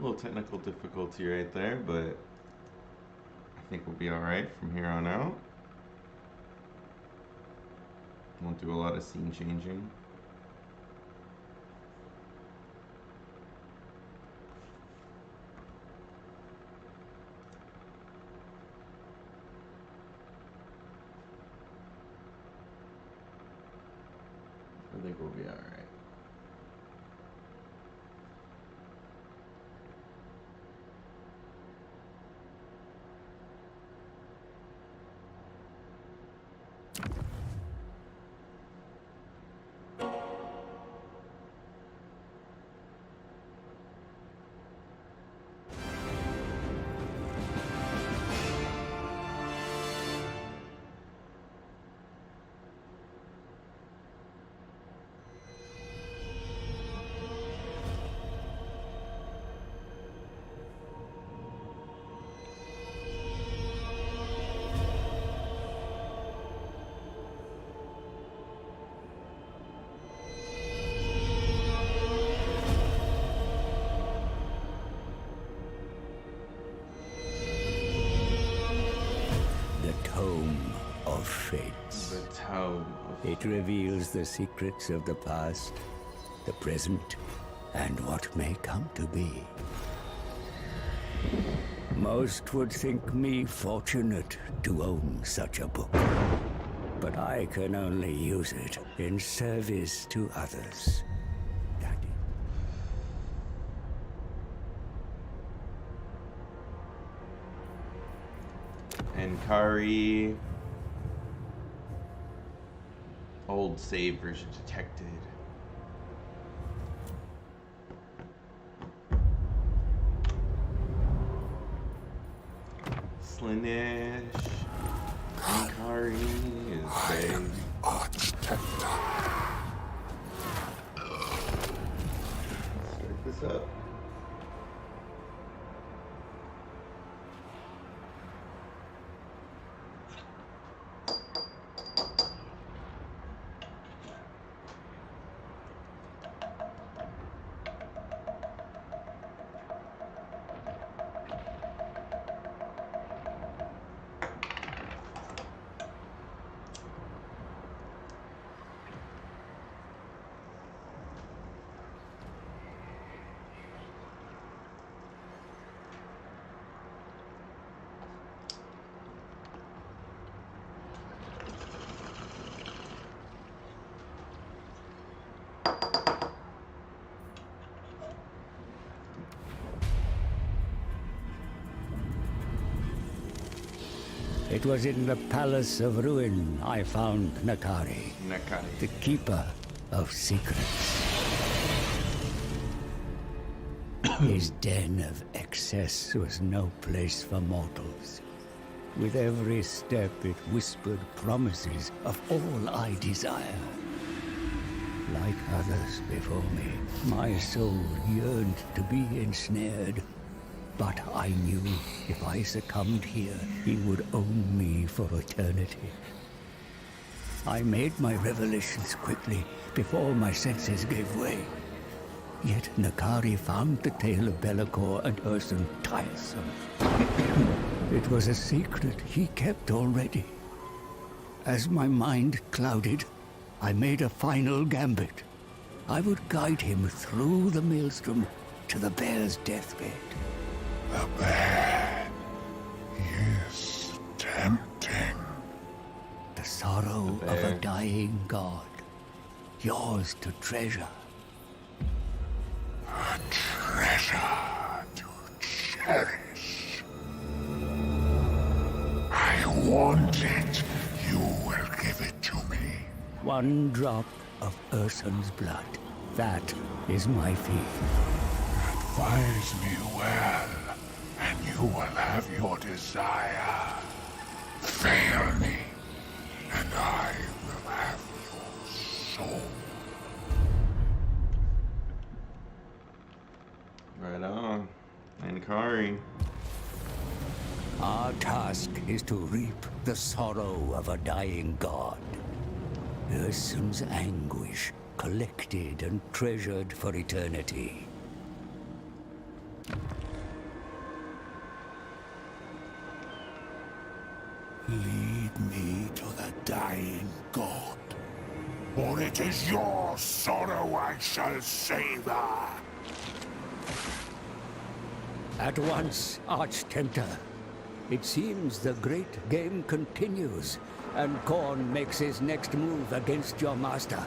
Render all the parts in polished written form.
little technical difficulty right there, but I think we'll be alright from here on out. Won't do a lot of scene changing. I think we'll be alright. It reveals the secrets of the past, the present, and what may come to be. Most would think me fortunate to own such a book, but I can only use it in service to others. And Kari. Old save version detected. Slinish. And Kari is saved. Start this up. It was in the Palace of Ruin I found Kari, the Keeper of Secrets. His den of excess was no place for mortals. With every step it whispered promises of all I desire. Like others before me, my soul yearned to be ensnared. But I knew if I succumbed here, he would own me for eternity. I made my revelations quickly, before my senses gave way. Yet Kari found the tale of Be'lakor and Ursun tiresome. It was a secret he kept already. As my mind clouded, I made a final gambit. I would guide him through the maelstrom to the bear's deathbed. The bear is tempting. The sorrow of a dying god, yours to treasure. A treasure to cherish. I want it. You will give it to me. One drop of Ursun's blood. That is my fee. Advise me well, and you will have your desire. Fail me, and I will have your soul. Right on. And Kari. Our task is to reap the sorrow of a dying god. Ursun's anguish, collected and treasured for eternity. Lead me to the dying god, or it is your sorrow I shall savor. At once, Arch-Tempter. It seems the great game continues, and Khorne makes his next move against your master,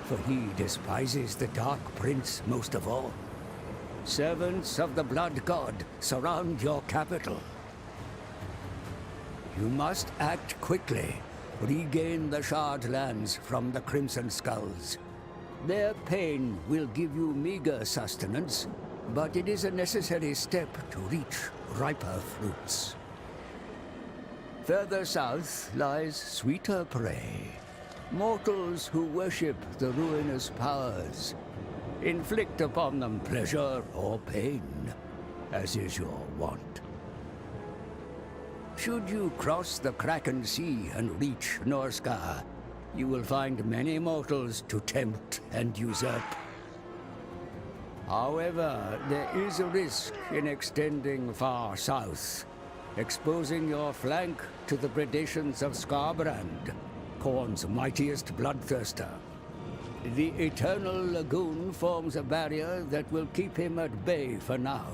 for he despises the Dark Prince most of all. Servants of the Blood God surround your capital. You must act quickly. Regain the Shard lands from the Crimson Skulls. Their pain will give you meager sustenance, but it is a necessary step to reach riper fruits. Further south lies sweeter prey. Mortals who worship the ruinous powers. Inflict upon them pleasure or pain, as is your wont. Should you cross the Kraken Sea and reach Norscar, you will find many mortals to tempt and usurp. However, there is a risk in extending far south, exposing your flank to the predations of Skarbrand, Khorne's mightiest bloodthirster. The Eternal Lagoon forms a barrier that will keep him at bay for now.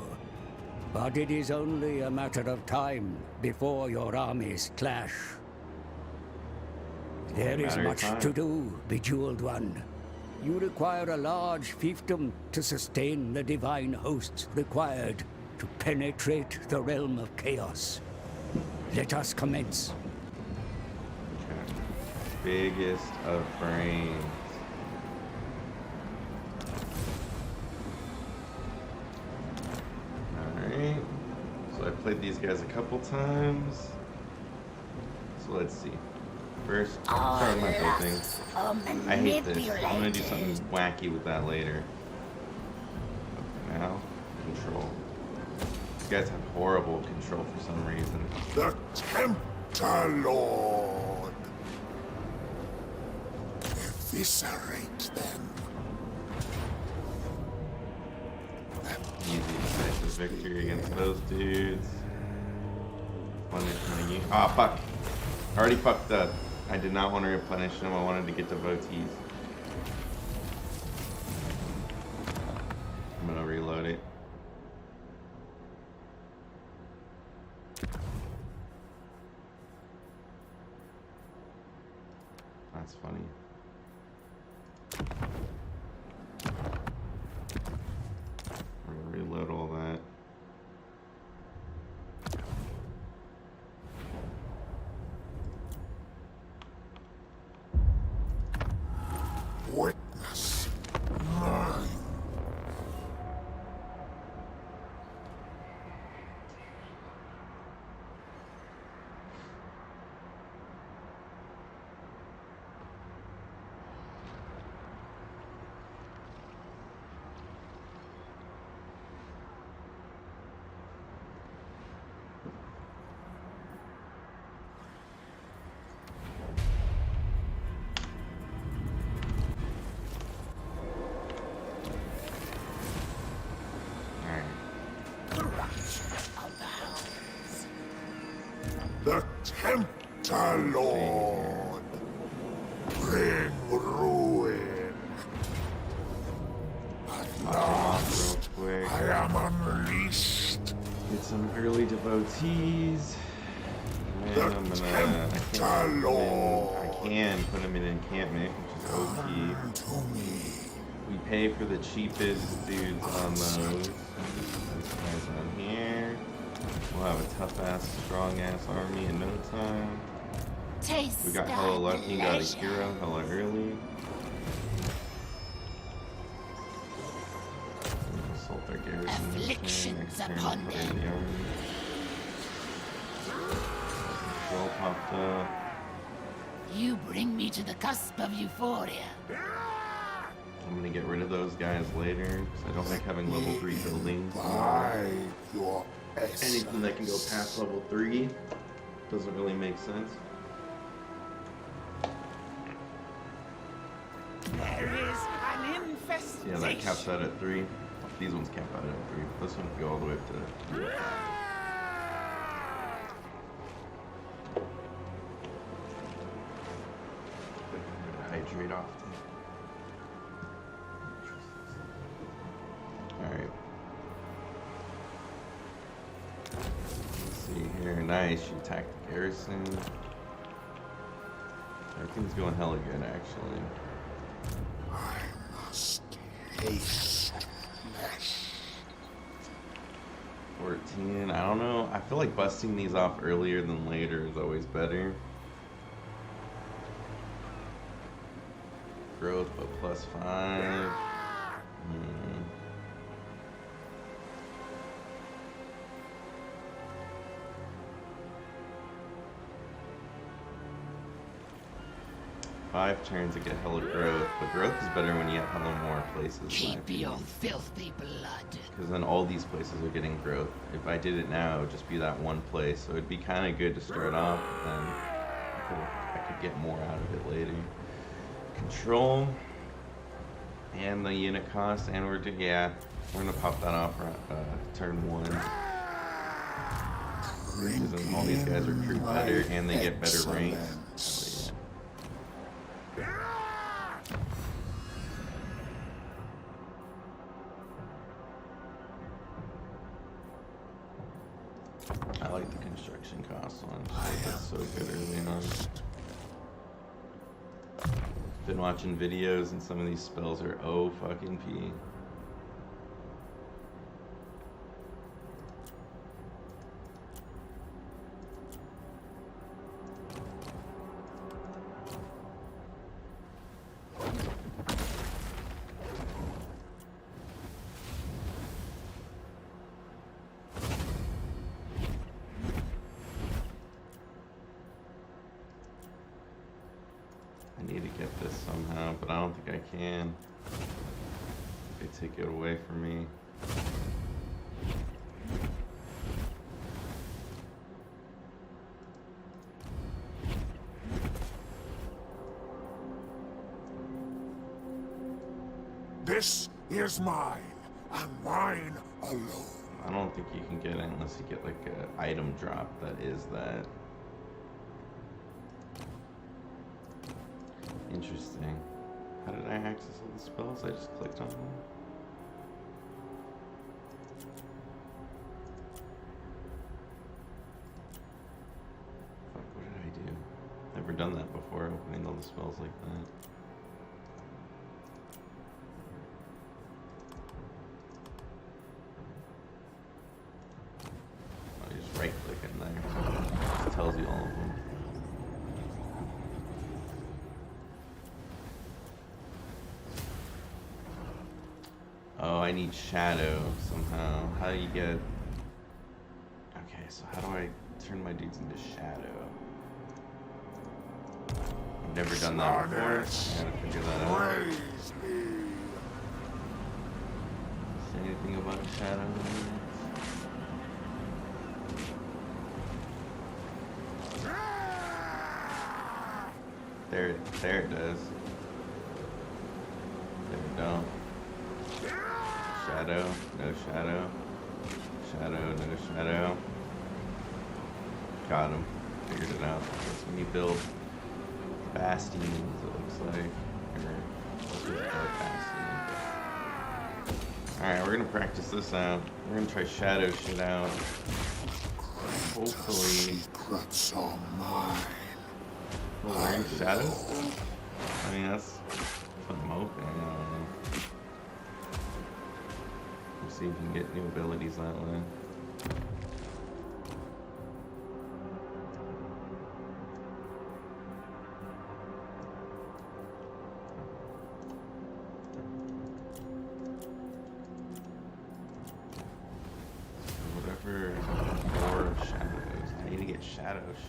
But it is only a matter of time before your armies clash. There is much to do, Bejeweled One. You require a large fiefdom to sustain the divine hosts required to penetrate the realm of chaos. Let us commence. Okay. Biggest of brains. Alright. So I've played these guys a couple times. So let's see. First, start with my building. I hate this. I'm gonna do something wacky with that later. Now, control. These guys have horrible control for some reason. The Tempter Lord. Eviscerate them. Easy decisive victory against those dudes. Punishment. Ah, fuck. I already fucked up. I did not want to replenish them. I wanted to get devotees. I'm gonna reload it. That's funny. We're gonna reload all that. Witness mine. The Tempter Lord. Bring ruin. At last, I am unleashed. Get some early devotees. And The I'm gonna. Tempter Lord. I can put them in encampment, which is OP. Come to me. We pay for the cheapest dudes on those. These guys on here. We'll have a tough-ass, strong-ass army in no time. We got hella lucky, got a hero hella early. Assault their garrison. Afflictions upon them. Control popped up. You bring me to the cusp of euphoria. I'm gonna get rid of those guys later, because I don't like having level 3 buildings. By your essence. Anything that can go past level 3 doesn't really make sense. There is an infestation. Yeah, that caps out at 3. These ones cap out at 3. This one can go all the way up to... trade often. Alright. Let's see here. Nice. You attack the garrison. Everything's going hella good, actually. I must taste flesh. 14. I don't know. I feel like busting these off earlier than later is always better. Growth, but +5. 5 turns to get hella growth, but growth is better when you have hella more places. Keep your filthy blood. Because then all these places are getting growth. If I did it now, it would just be that one place. So it'd be kind of good to start off, but then I could get more out of it later. Control. And the unit cost, and we're doing, yeah, we're gonna pop that off turn 1. Because then all these guys recruit better, and they get better ranks. I like the construction cost one. That's so good early on. Been watching videos and some of these spells are O fucking P. I need to get this somehow, but I don't think I can. They take it away from me. This is mine, and mine alone. I don't think you can get it unless you get like an item drop that is that. Interesting. How did I access all the spells? I just clicked on them. Fuck, what did I do? Never done that before, opening all the spells like that. Oh, you just right click in there. It tells you all of them. Oh, I need shadow somehow. How do you get... Okay, so how do I turn my dudes into shadow? I've never done that before. I gotta figure that out. Praise me. Say anything about shadow? There it does. There we go. Shadow, no shadow. Shadow, no shadow. Got him. Figured it out. That's when you build bastions, it looks like. Or dark bastions. Alright, we're gonna practice this out. We're gonna try shadow shit out. Hopefully. Secrets are mine. Oh, we're in shadow? I mean, that's what I'm hoping. I don't know. We'll see if you can get new abilities that way. Whatever more shadows. I need to get shadow shit.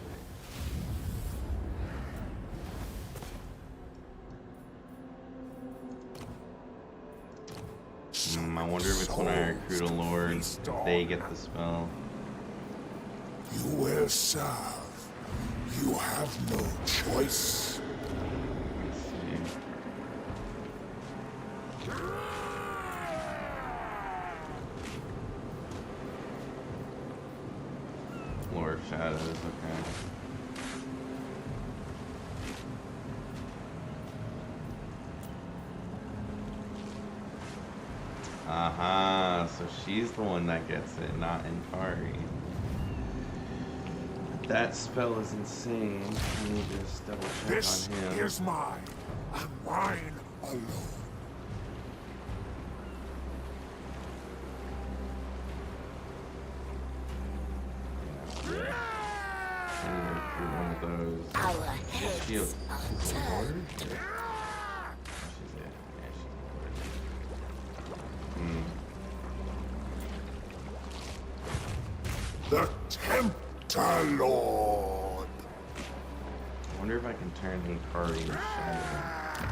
I wonder if it's when I recruit a lord, they get the spell. You will serve. You have no choice. Let's see. Lord of Shadows, okay. Aha, so she's the one that gets it, not Kari. That spell is insane. Let me just double check This on him. is mine, and mine alone. One of those. Our heads Shield. are She's a turned. lord? She's a The Tempter Lord. I wonder if I can turn Kari into shadow.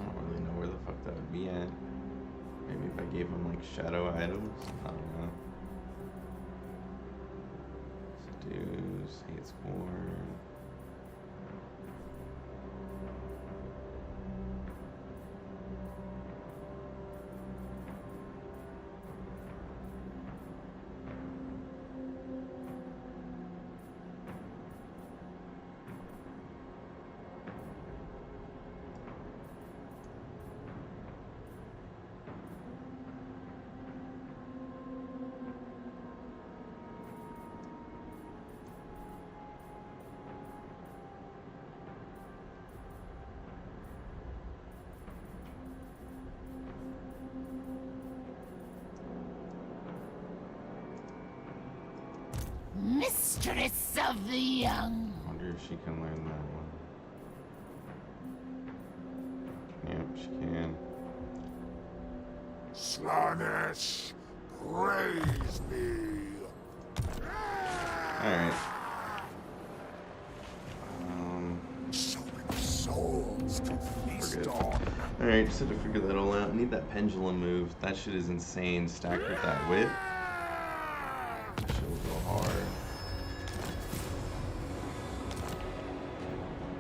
I don't really know where the fuck that would be at. Maybe if I gave him like shadow items? I don't know. Seduce, hate scorn. Mistress of the young. I wonder if she can learn that one. Yep, she can. Slanesh, praise me. Alright. So many souls to feast Forget. on. Alright, just had to figure that all out. Need that pendulum move. That shit is insane. Stacked with that whip. That shit will go hard.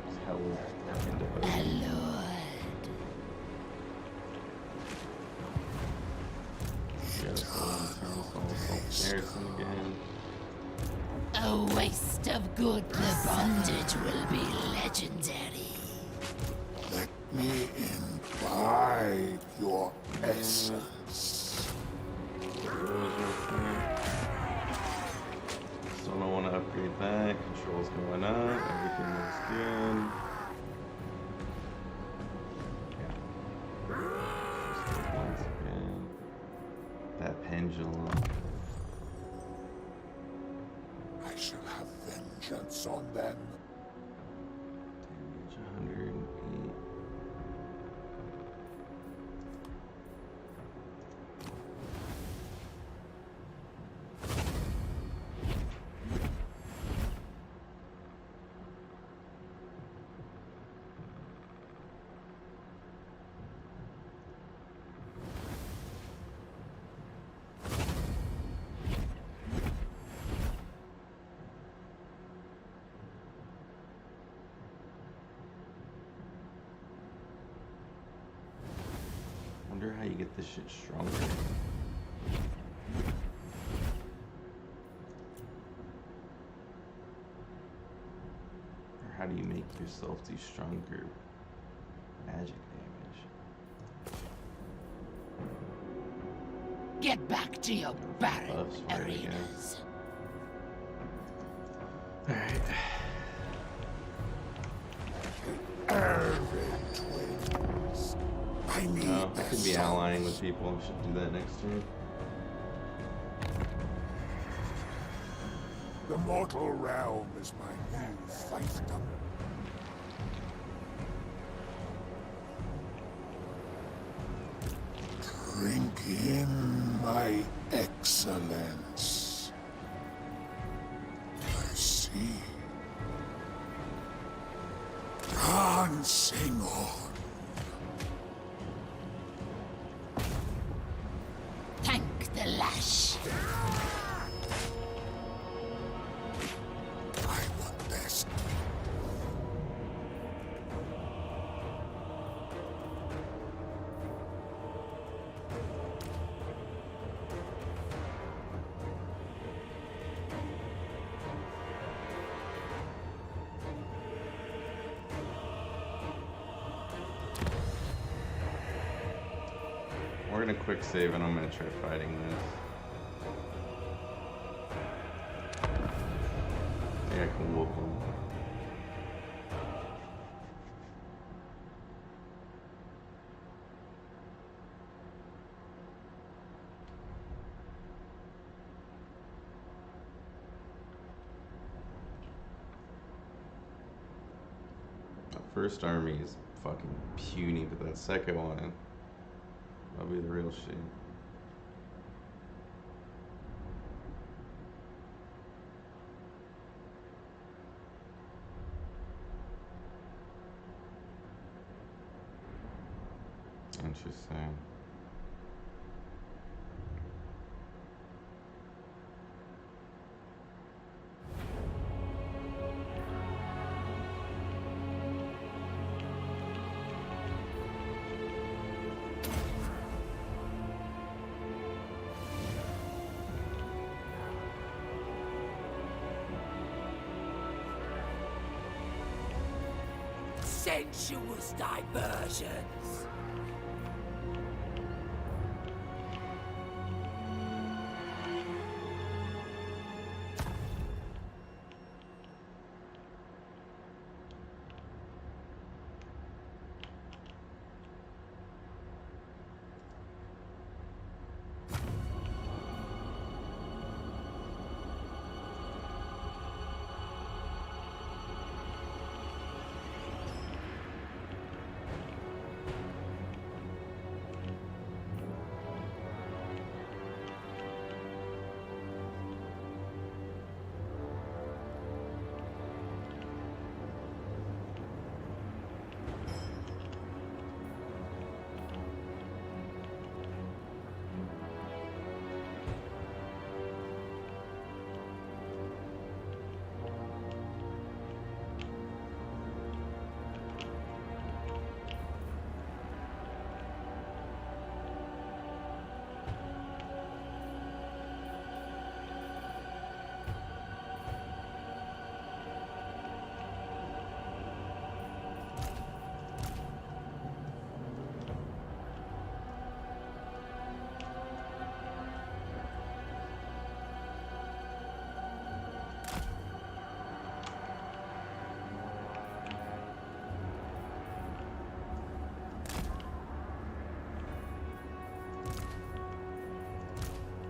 It's hella fucking My devoted. lord. Got a soul internal soul comparison again. A waste of good. The bondage will be legendary. Let me imbibe your essence. Still don't want to upgrade that. Control's going up. Everything looks good. Yeah. Once again. That pendulum. I shall have vengeance on them. Damage 108. Wonder how you get this shit stronger. Or how do you make yourself do stronger magic damage? Get back to your barren Buffs, right, I guess. arenas. Alright. Arid twins. I need No, I their could be souls. allying with people. I should do that next turn. The mortal realm is my new fiefdom. Drink in my excellence. I see. Dancing on. Thank the lash. I want this. we're gonna quick save and I'm gonna try fighting this. I think I can whoop him. First army is fucking puny, but that second one, that'll be the real shit. Interesting. Sensuous diversions.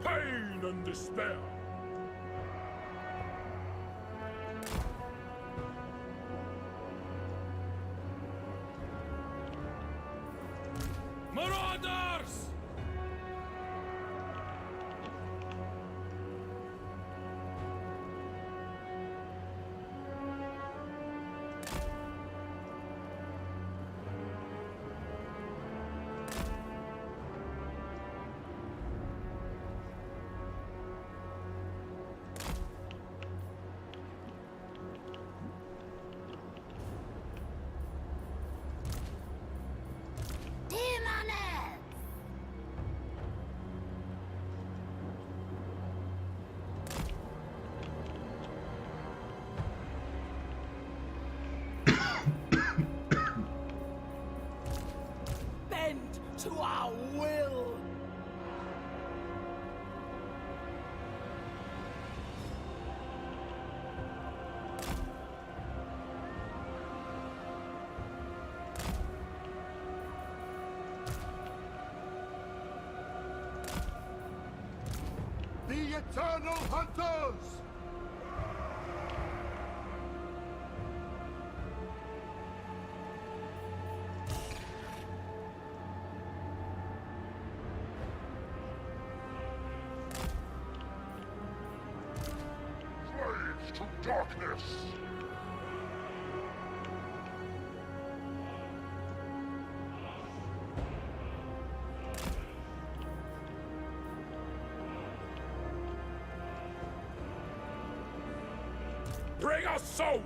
Pain and despair. Marauders! To our will. The Eternal Hunters! Slaves to darkness! Bring us souls!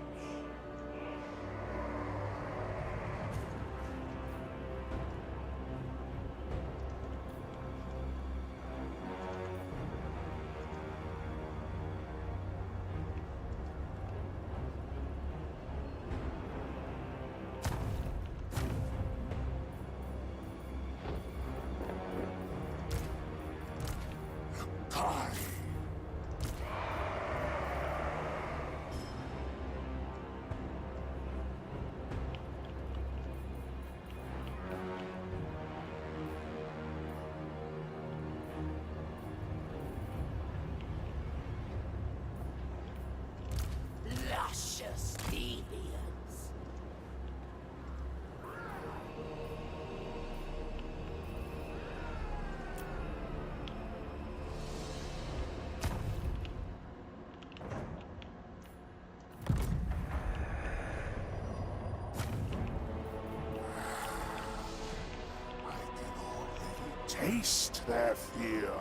taste their fear.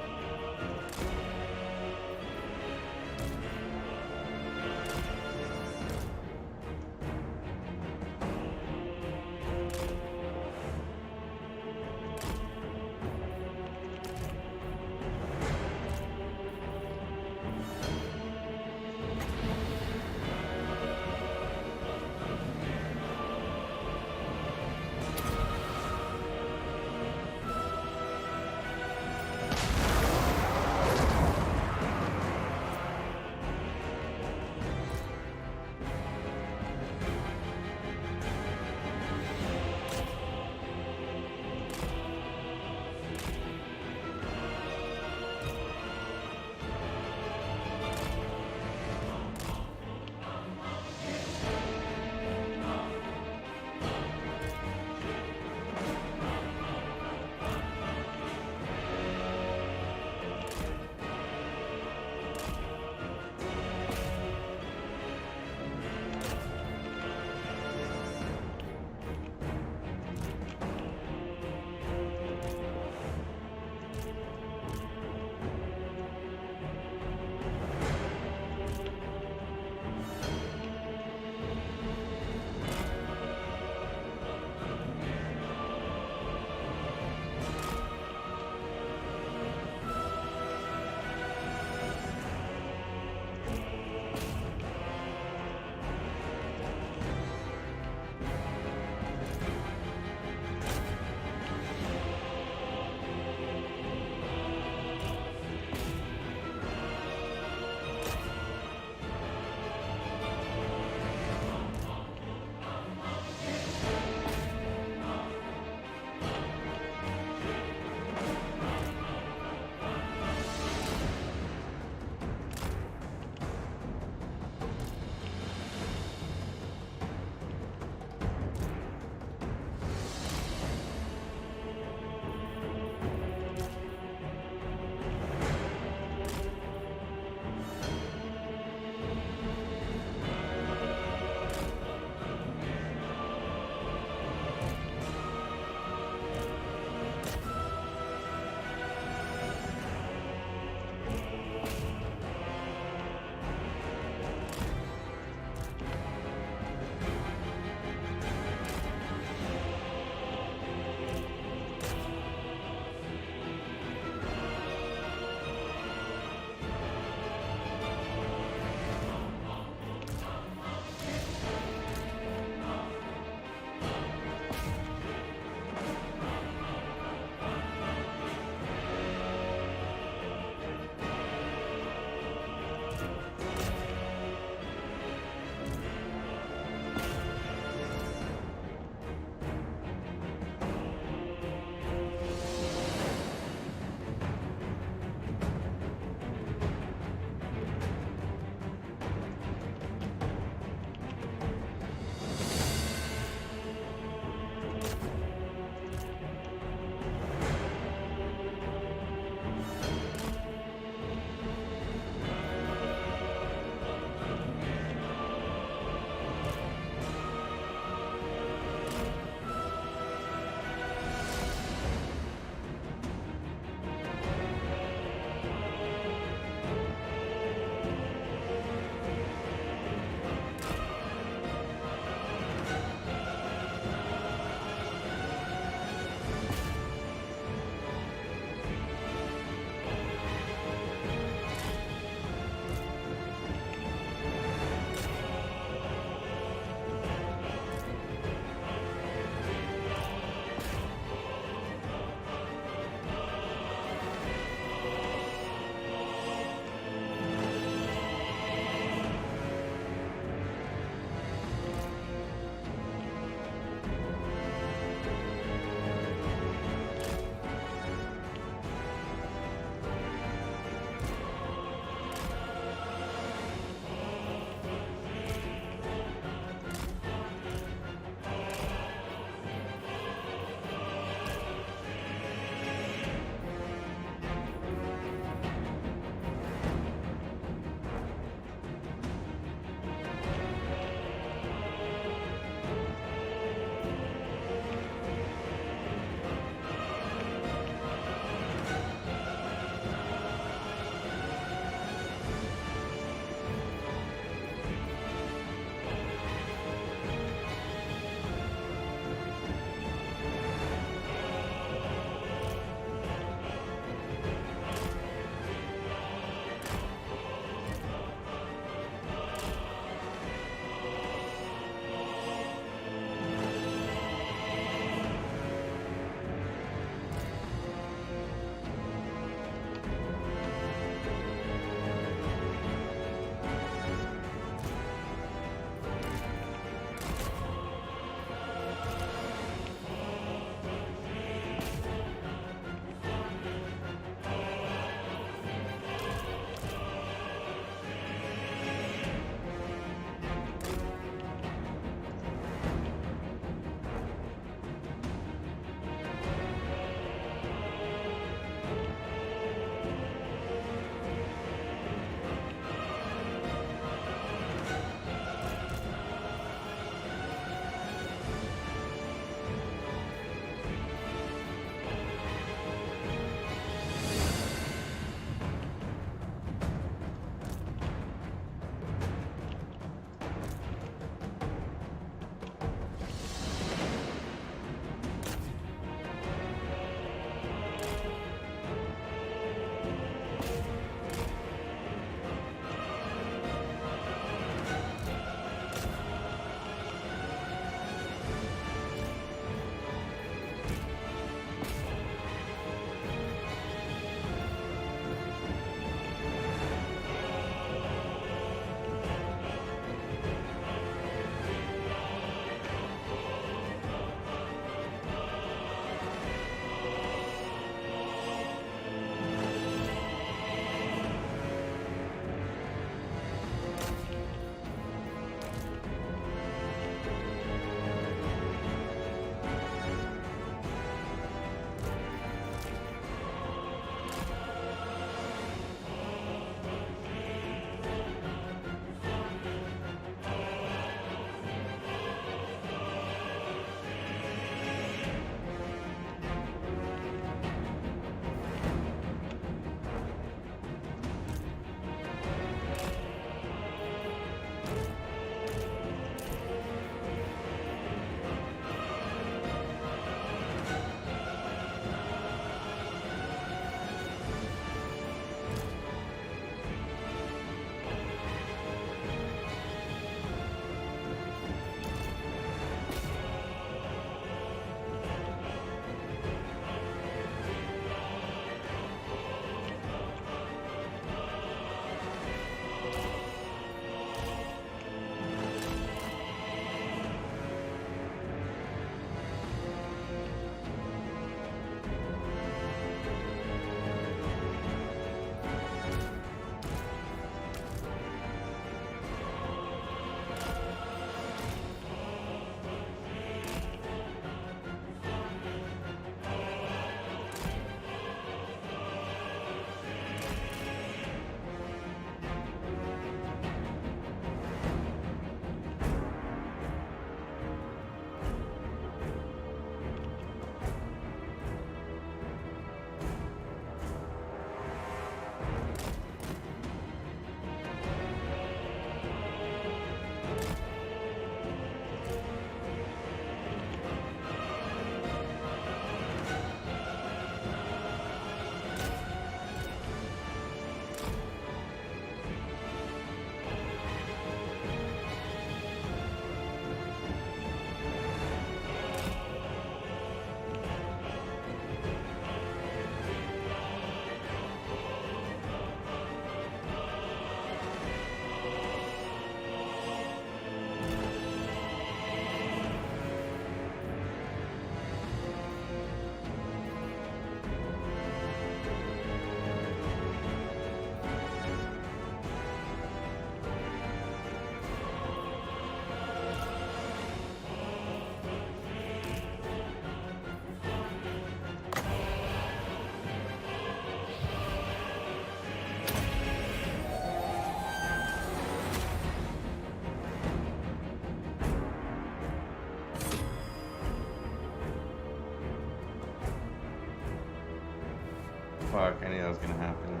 fuck, I knew that was gonna happen.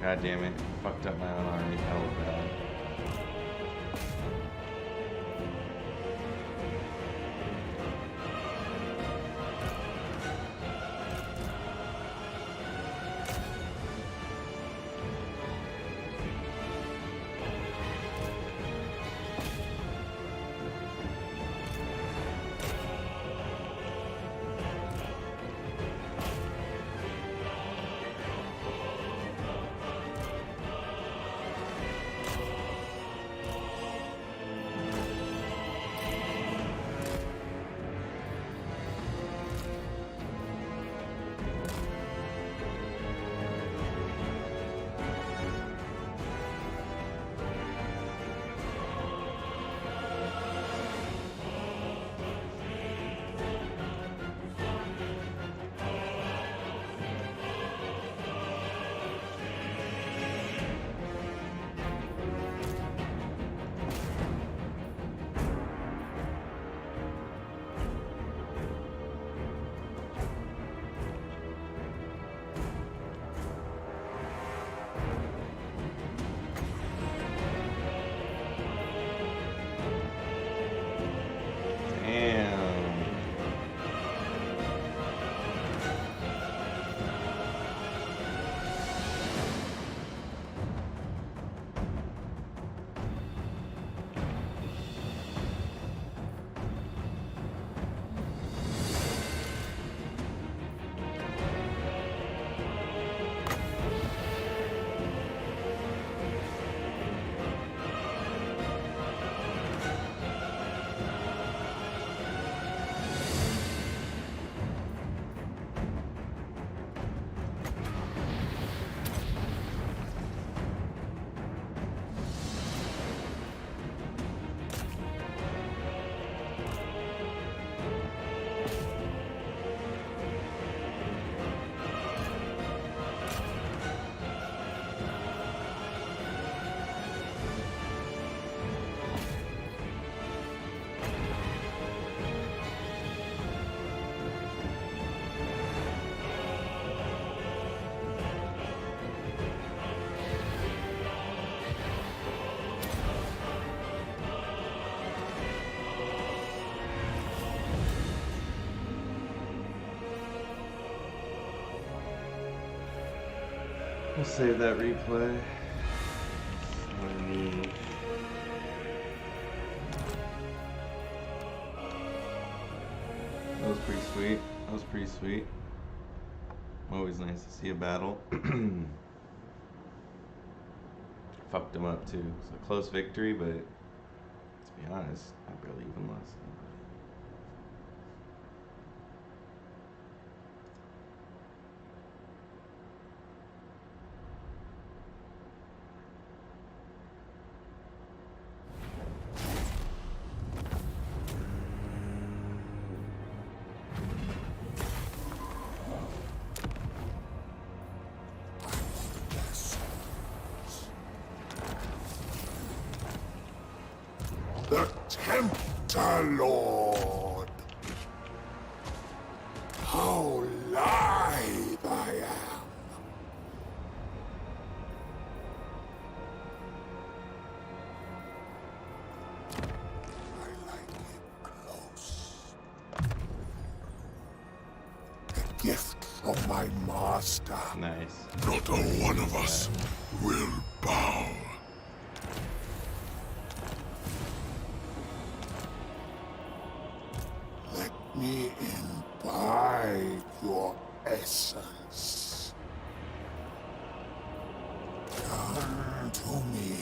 God damn it. Fucked up my own army hella bad. We'll save that replay. That was pretty sweet. That was pretty sweet. Always nice to see a battle. Fucked him up too. So close victory, but to be honest, I barely even lost. The Tempter Lord. How live I am. I like it close. A gift from my master. Nice. Not a one of us will bow. Let me imbibe your essence. Come to me.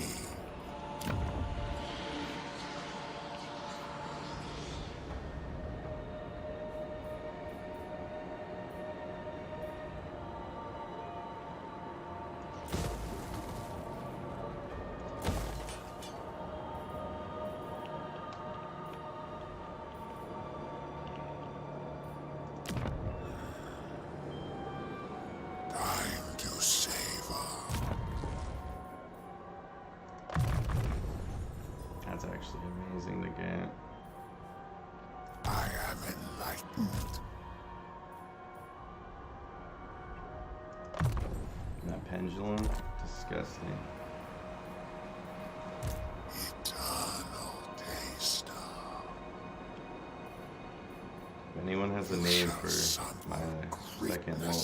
pendulum. Disgusting. Eternal taster. If anyone has a name for my second lord,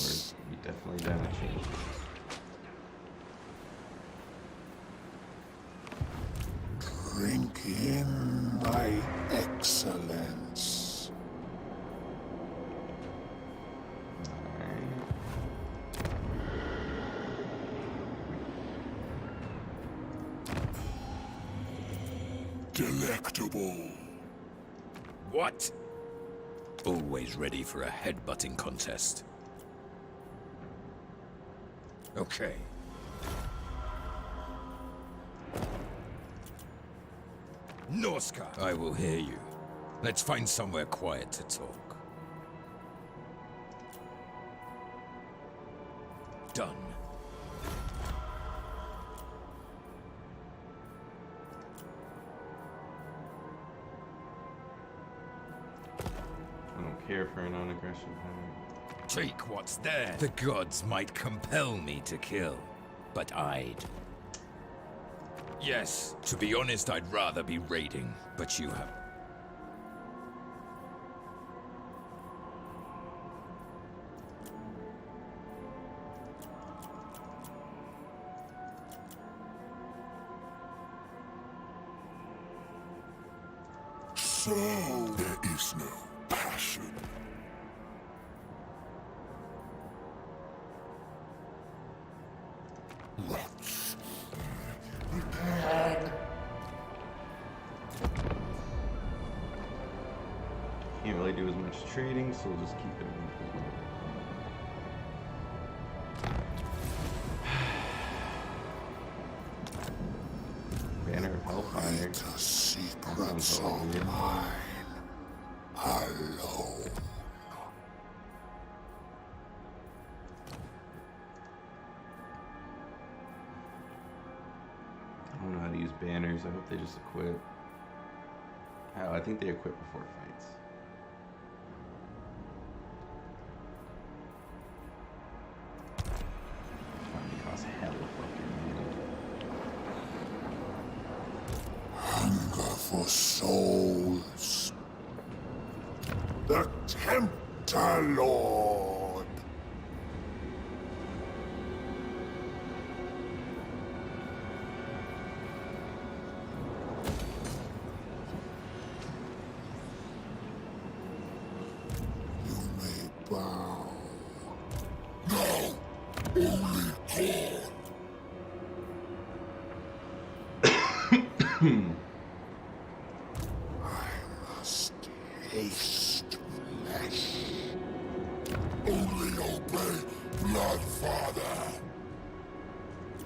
you definitely down to change it. Drink in my excellence. Delectable. What? Always ready for a headbutting contest. Okay. Norska, I will hear you. Let's find somewhere quiet to talk. Done. I don't care for a non-aggression pact. Take what's there. The gods might compel me to kill, but I'd... Yes, to be honest, I'd rather be raiding, but you have... So there is no passion. Let's prepare. Can't really do as much trading, so we'll just keep it moving. Banner of Hellfire. The secrets are mine alone. I don't know how to use banners. I hope they just equip. How? I think they equip before fights. It costs hella fucking money. Hunger for souls. The Tempter Lord. You may bow. No, only God. I must taste flesh. Only obey Bloodfather.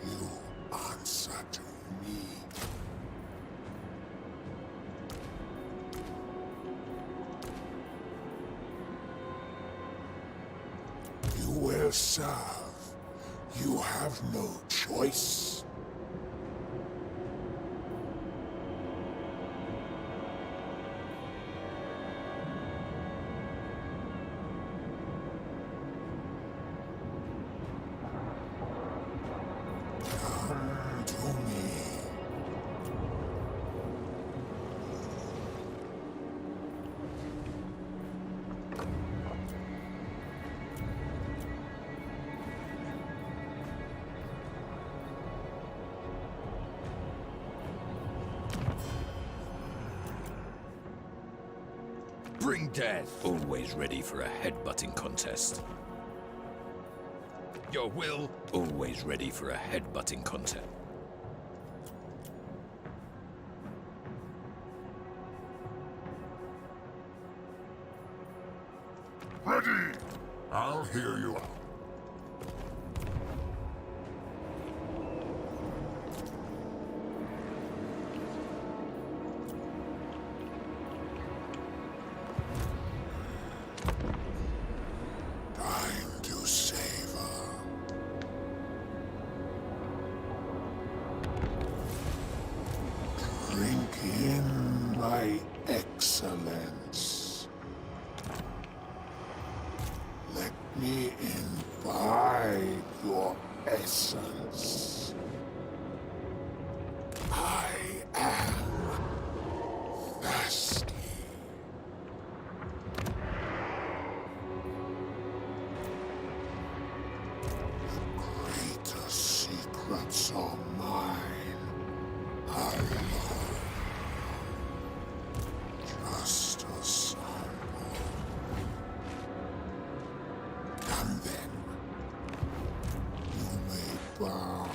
You answer to me. You will serve. You have no choice. Come to me. Bring death. Always ready for a headbutting contest. Your will. Always ready for a headbutting contest. Ready! I'll hear you out. Time to savor. Drink in my excellence. Let me imbibe your essence. I am thirsty. The greater secrets are mine alone. Just a sample. And then you may bow.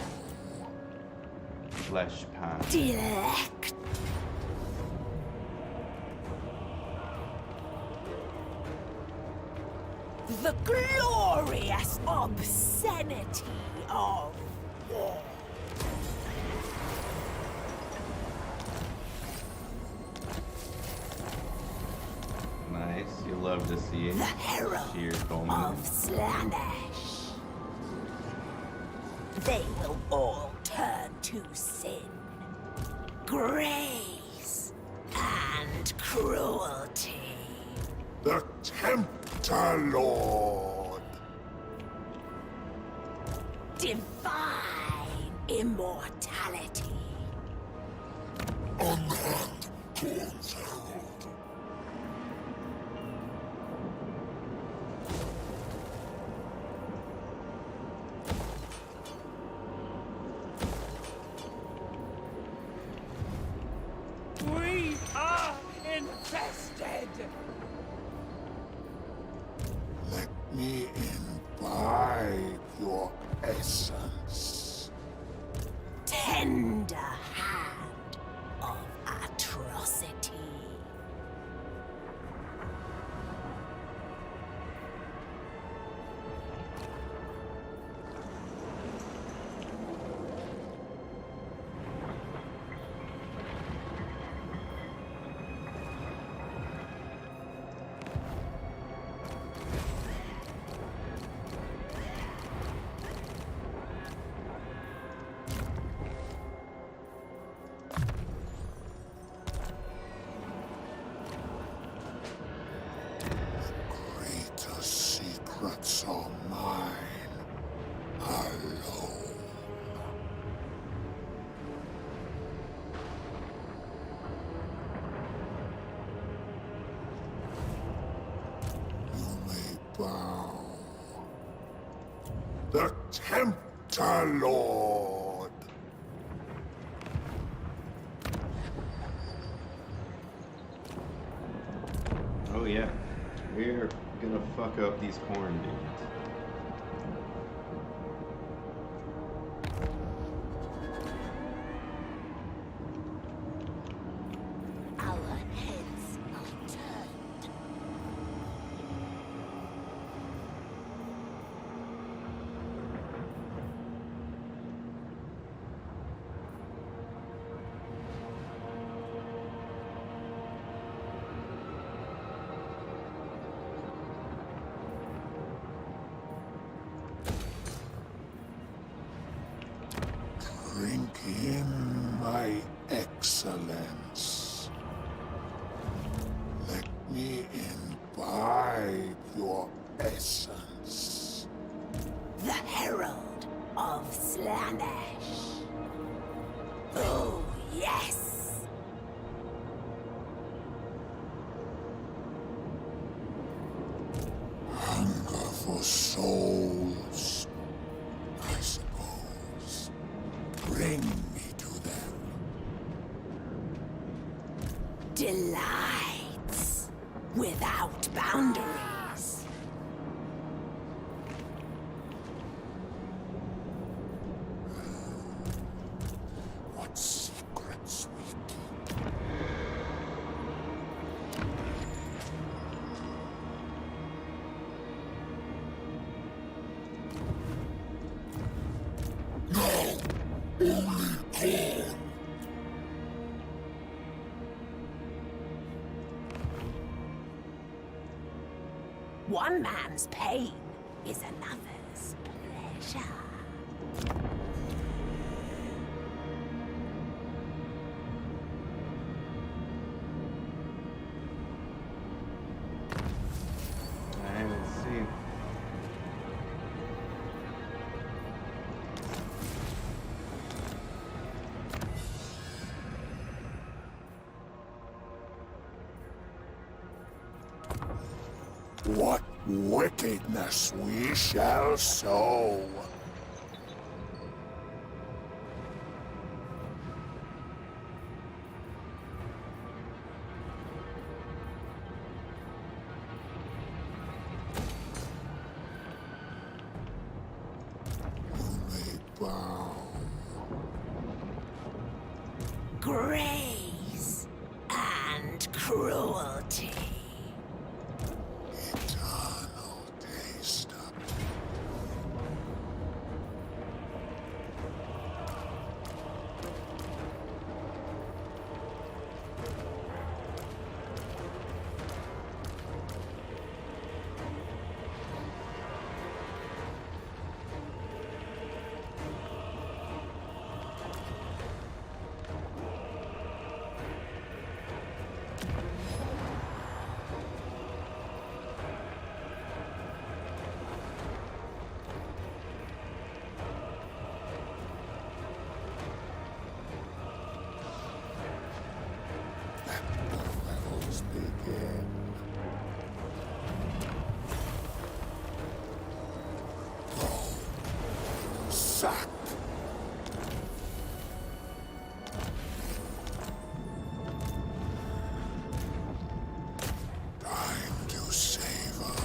Flesh pie. Delect. The glorious obscenity of war. Nice. You love to see it. The herald Sheer of dominance. Slanesh. They will all turn to sin, grace, and cruelty. The Tempter Lord. Divine immortality. Unhand Corn's Herald. We are infested! Let me imbibe your essence. Tender hand of atrocity. Greater secrets are mine alone. You may bow. The Tempter Lord. Oh yeah. We're gonna fuck up these corn dudes. Our heads are turned. Drink in my excellence. Let me imbibe your essence. The herald of Slanesh. Oh, yes! Hunger for souls, I suppose. Bring me to them. Delights without boundaries. What secrets we keep. No! Only corn! One man's pain is another's pleasure. Alright, let's see. What wickedness we shall sow. You may bow. Grace and cruelty. Eternal taste of levels begin. Go. Sack. Time to savor.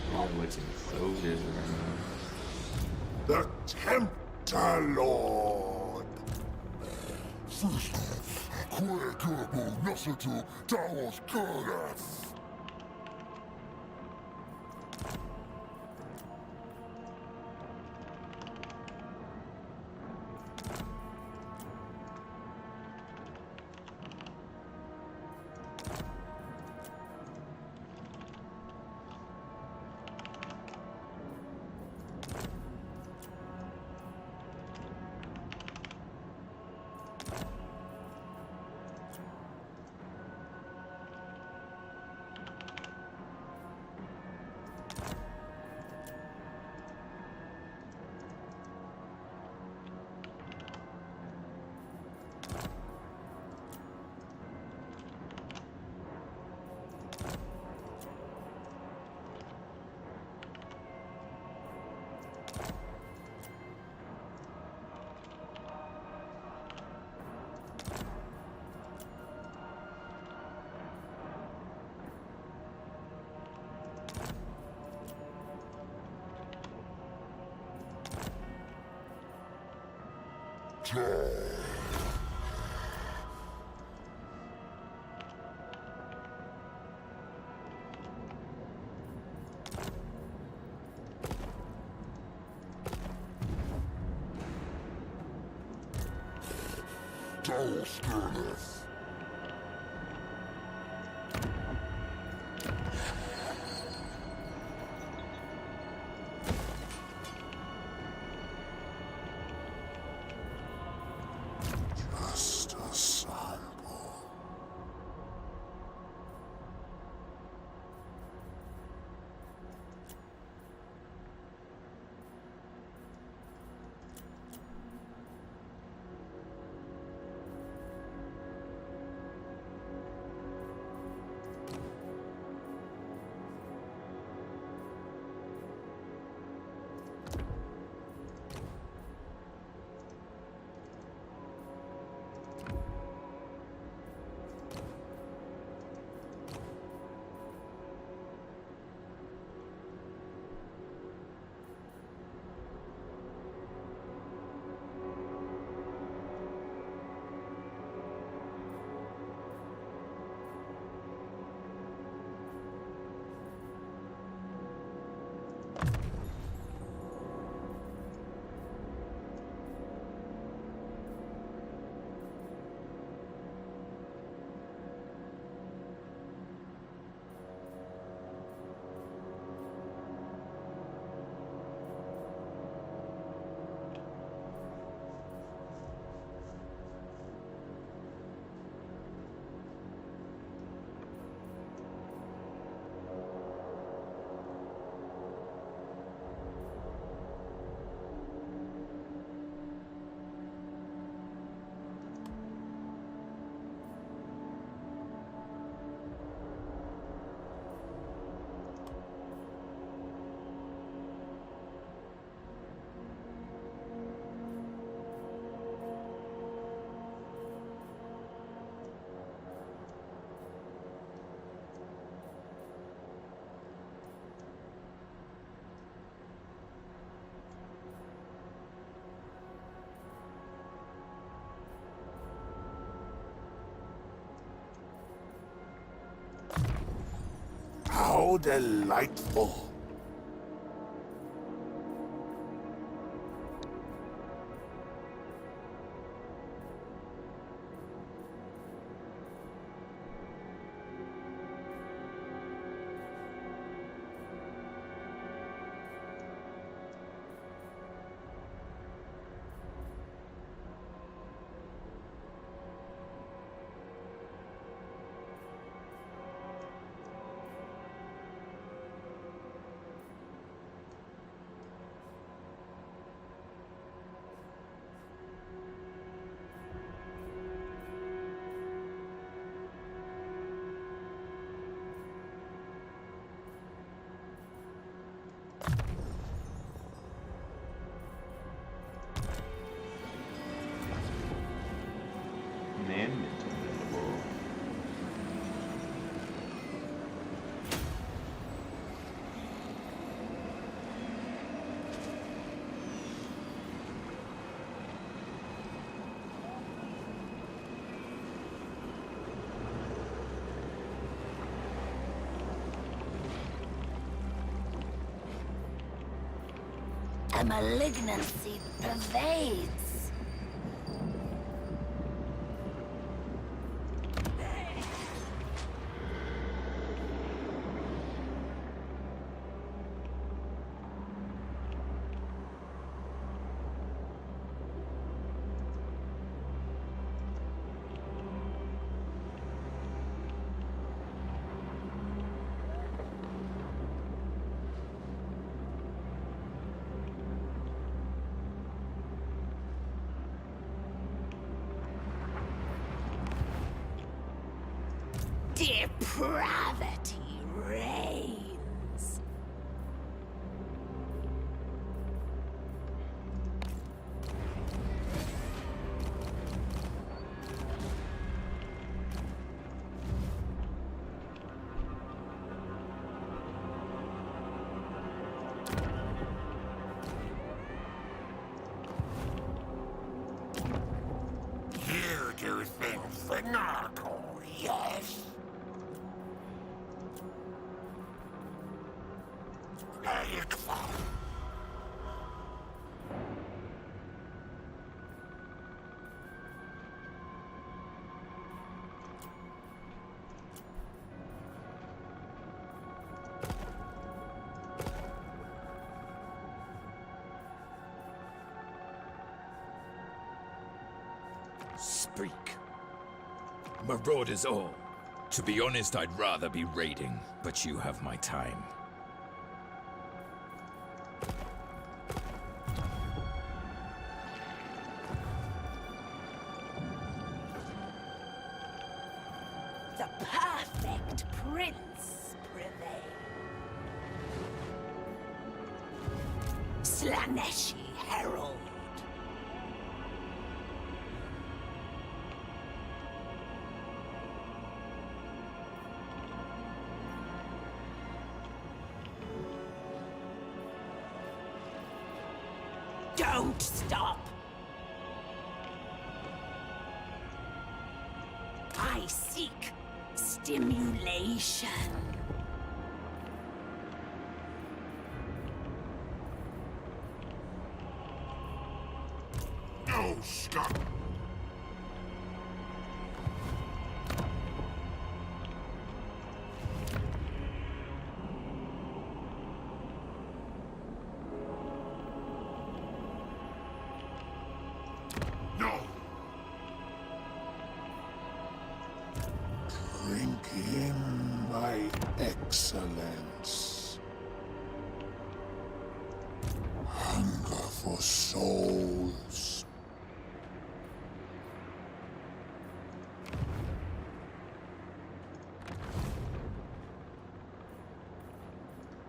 You're looking so good right now. The Tempter Lord. Just a sample. so delightful. A malignancy pervades. Depravity reigns. You do things for Narco, yes? Speak. Marauders all. To be honest, I'd rather be raiding, but you have my time. The perfect prince prevails. Slaneshi Herald. Don't stop! I seek stimulation. No, stop. No. Drink in my excellence. Hunger for souls.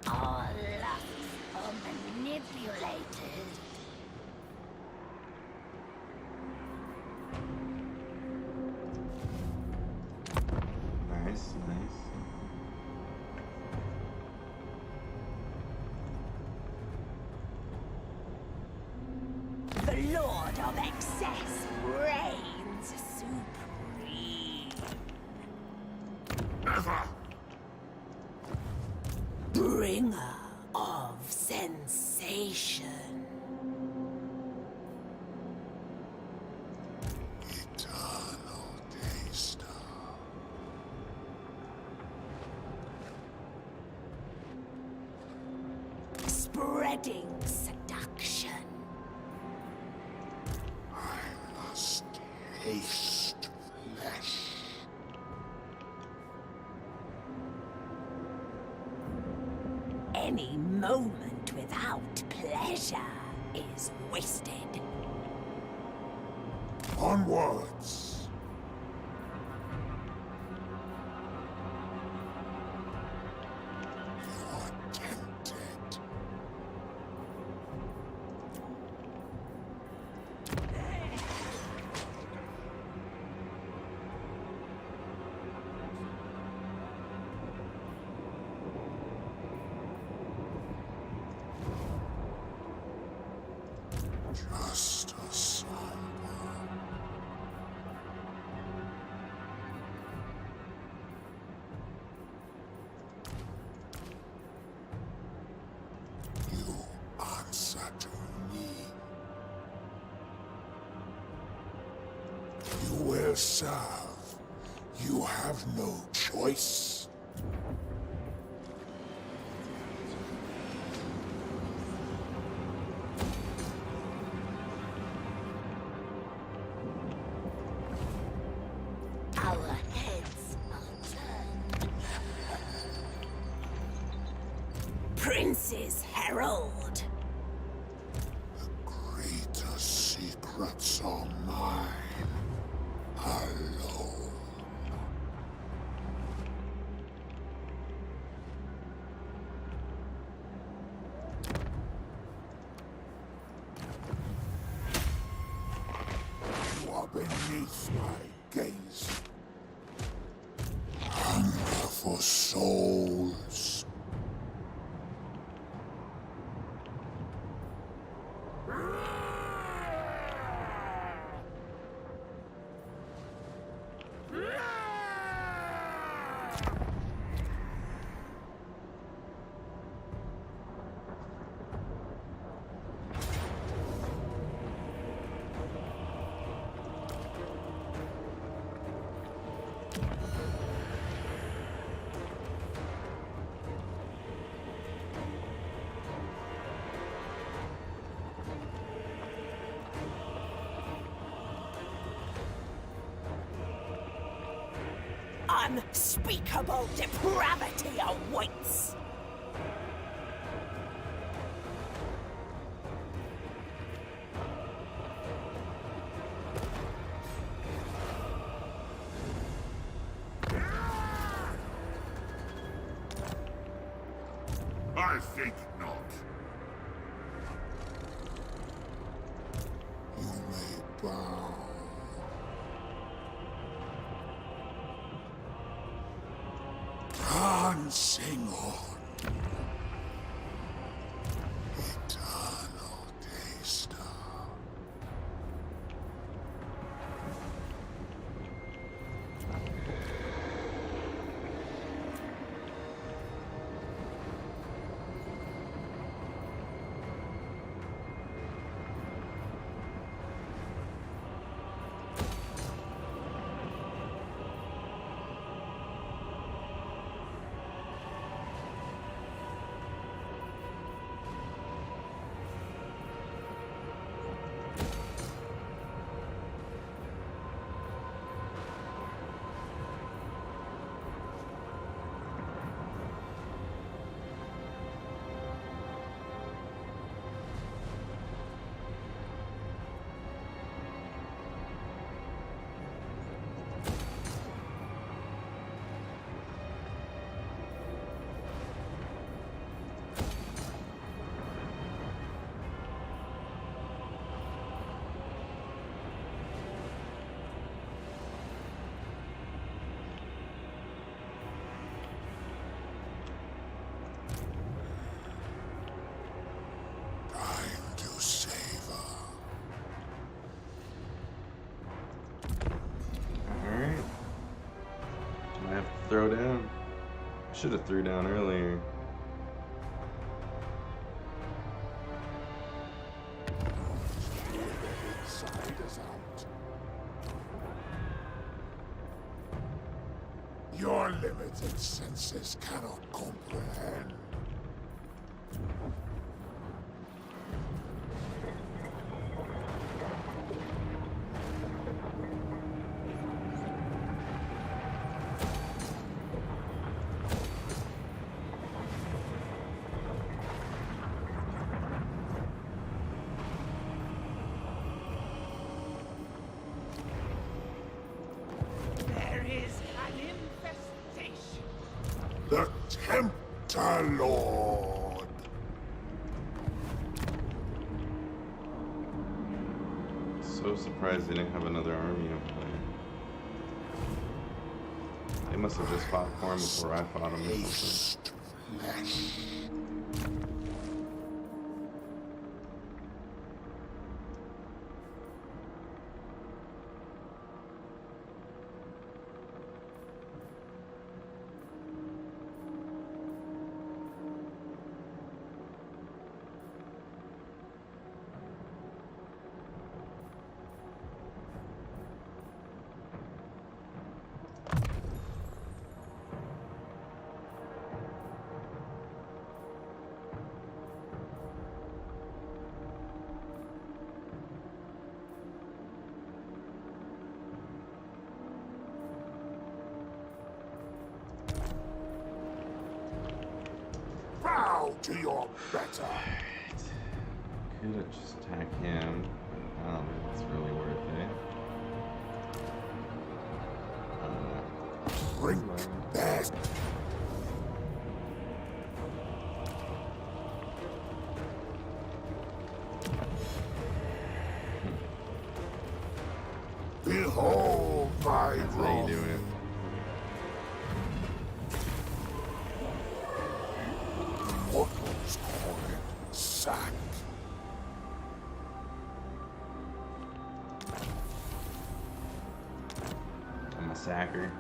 All lusts are manipulated. Nice, nice. The Lord of Excess reigns supreme. Never. bringer of sensation. Eternal taster. Spreading seduction. I must taste flesh. Any moment without pleasure is wasted. Onwards. You're tempted. Just a sample. You answer to me. You will serve. You have no choice. Our heads are turned. Prince's Herald. The greater secrets are mine. Alone. You are beneath my gaze. Hunger for souls. Unspeakable depravity awaits. I think not. You may bow. Dancing on. Eternal taster. Time to savor. Alright. I have to throw down. Should have threw down earlier. outsiders out. Your limited senses cannot comprehend. There is an infestation. The Tempter Lord! So surprised they didn't have another army up there. They must have just fought for him before I fought him or something. Taste flesh. Bow to your better. Could have just attacked him, but I don't think it's really worth it. Drink that. Behold my That's how you wrath. do it. Mortals call it sack. I'm a sacker.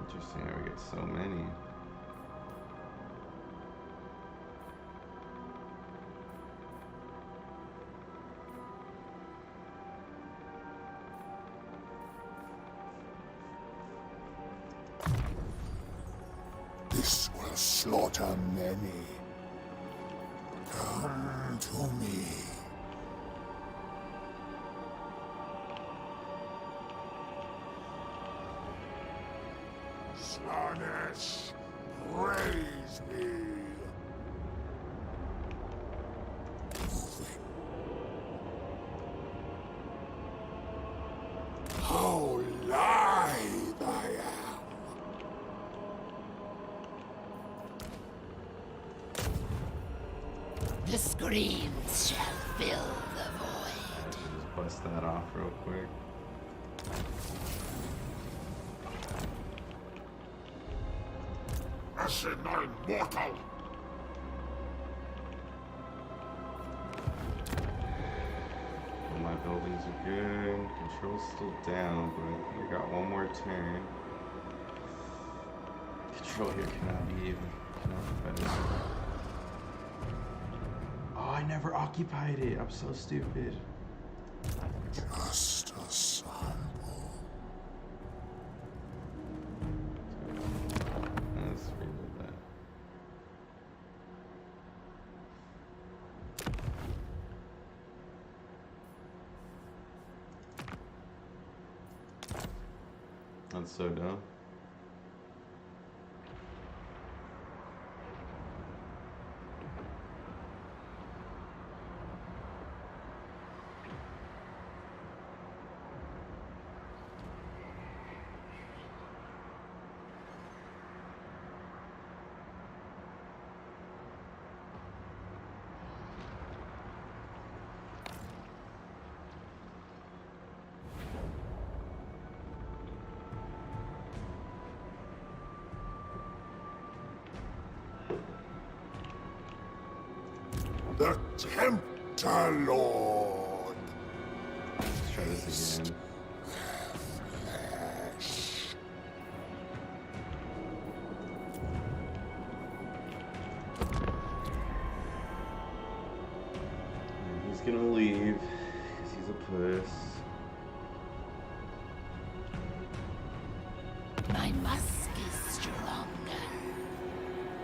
Interesting how we get so many. This will slaughter many. Come to me. Slaanesh, praise me. Moving. How lithe I am. The screams shall fill the void. Just bust that off real quick. Asinine mortal! Well, my buildings are good. Control's still down, but we got one more turn. Control here cannot be better. Oh, I never occupied it. I'm so stupid. Just a sample. Let's reload that. That's so dumb. The Tempter Lord. Let's try this again. He's gonna leave because he's a puss. My musk is stronger.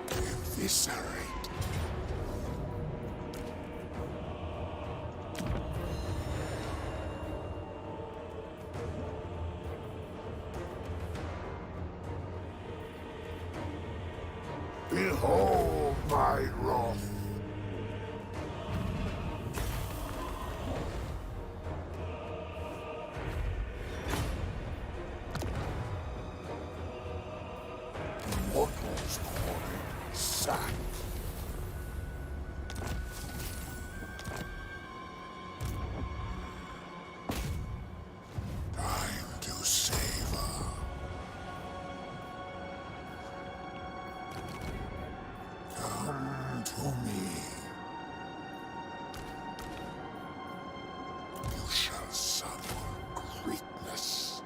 Eviscerate. Behold my wrath. Mortals call it sack. Time to savor. Come to me. You shall suffer greatness.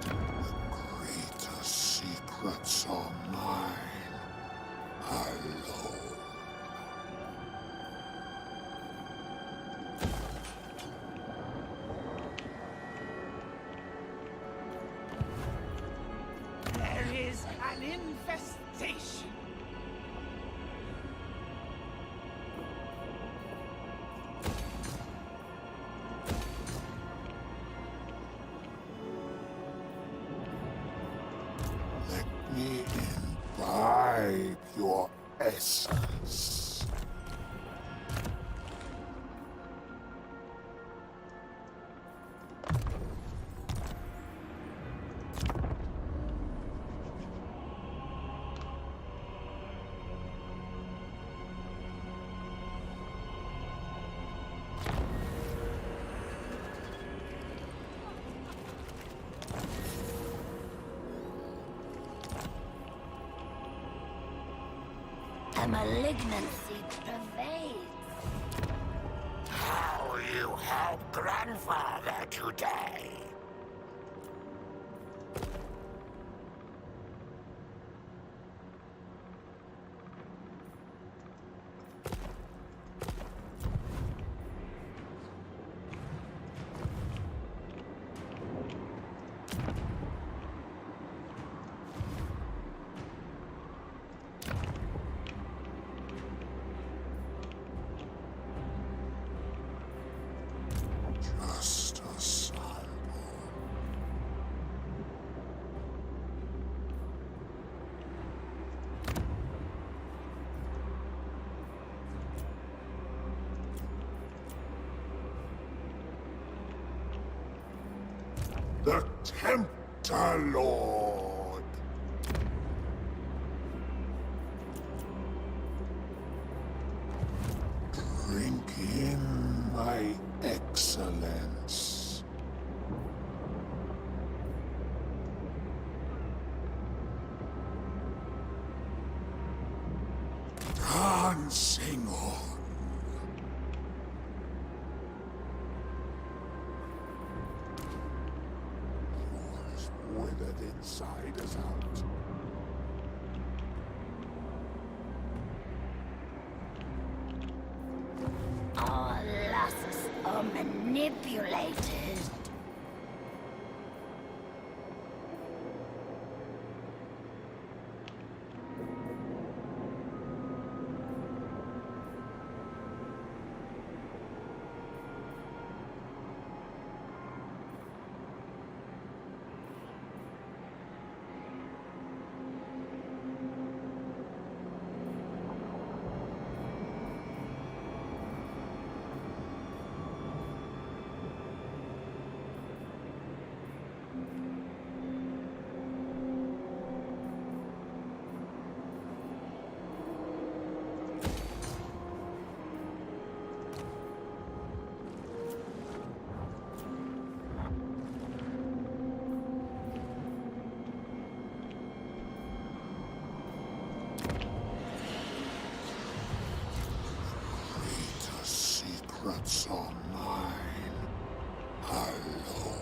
The greater secrets are mine alone. There is an infestation. Let me imbibe your essence. A malignancy pervades. How you help grandfather today? Just a sample. The Tempter Lord. Drink in my excellence. Dancing on. Yours withered inside as out. Our lusts are manipulated. gods are mine alone.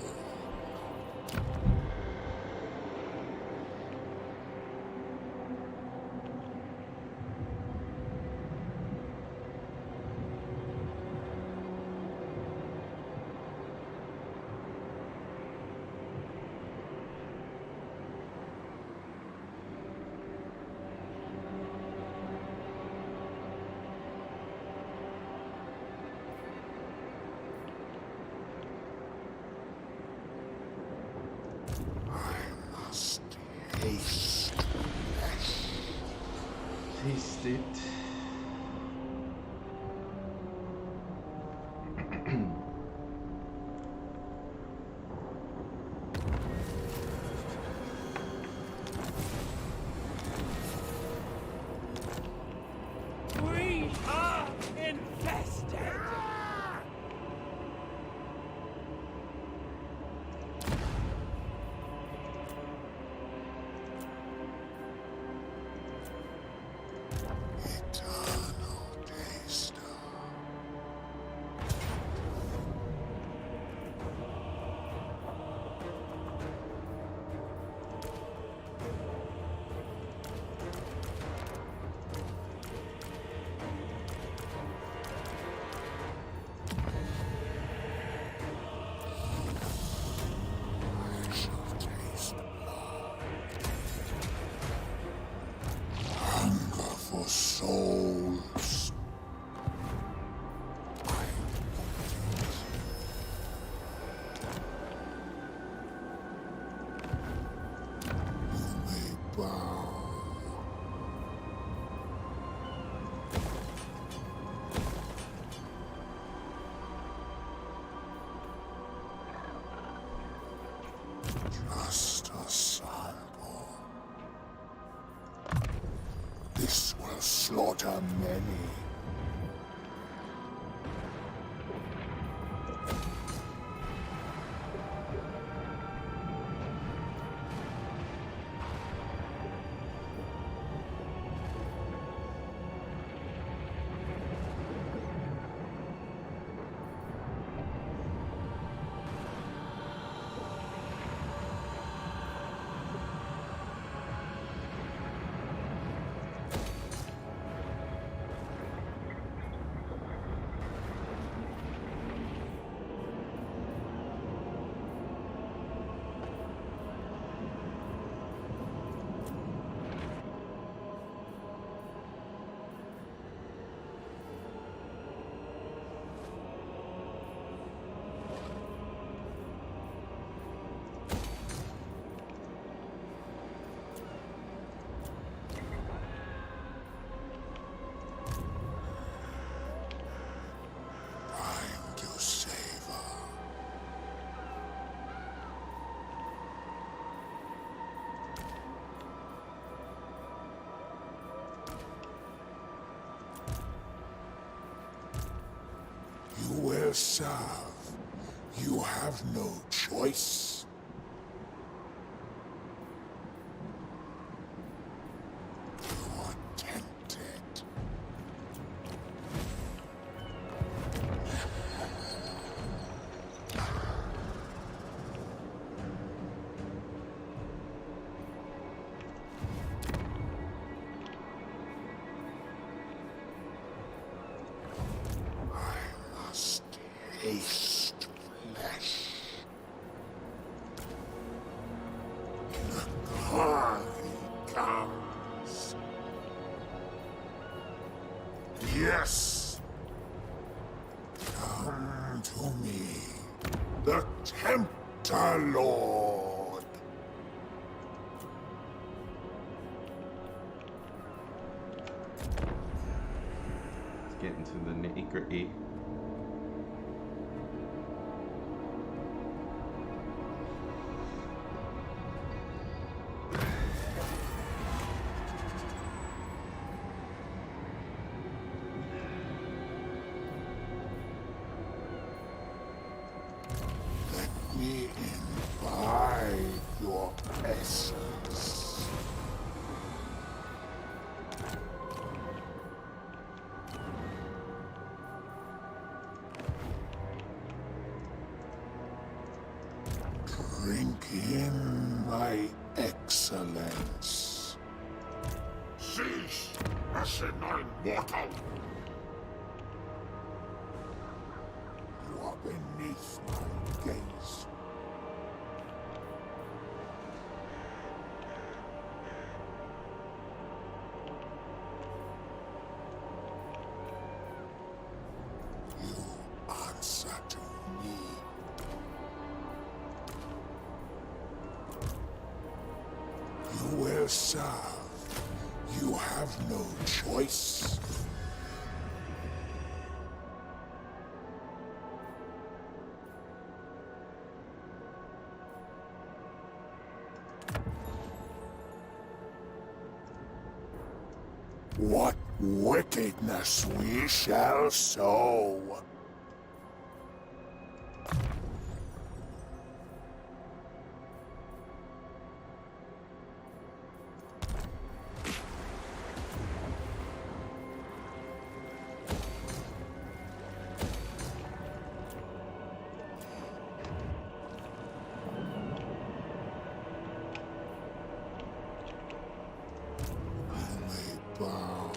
Taste flesh. Taste it. We are infested! Eternal taster. I shall taste blood. Hunger for souls. I want it. You may bow. Just a sample. This will slaughter many. Time to savor. You will serve. You have no choice. You are tempted. I must taste flesh. The Kari comes. Yes. Come to me, the Tempter Lord. Let's get into the nitty-gritty. Let me imbibe your essence. excellence. Cease, asinine mortal! You are beneath my gaze. You answer to me. You will serve. You have no choice. What wickedness we shall sow. Bow.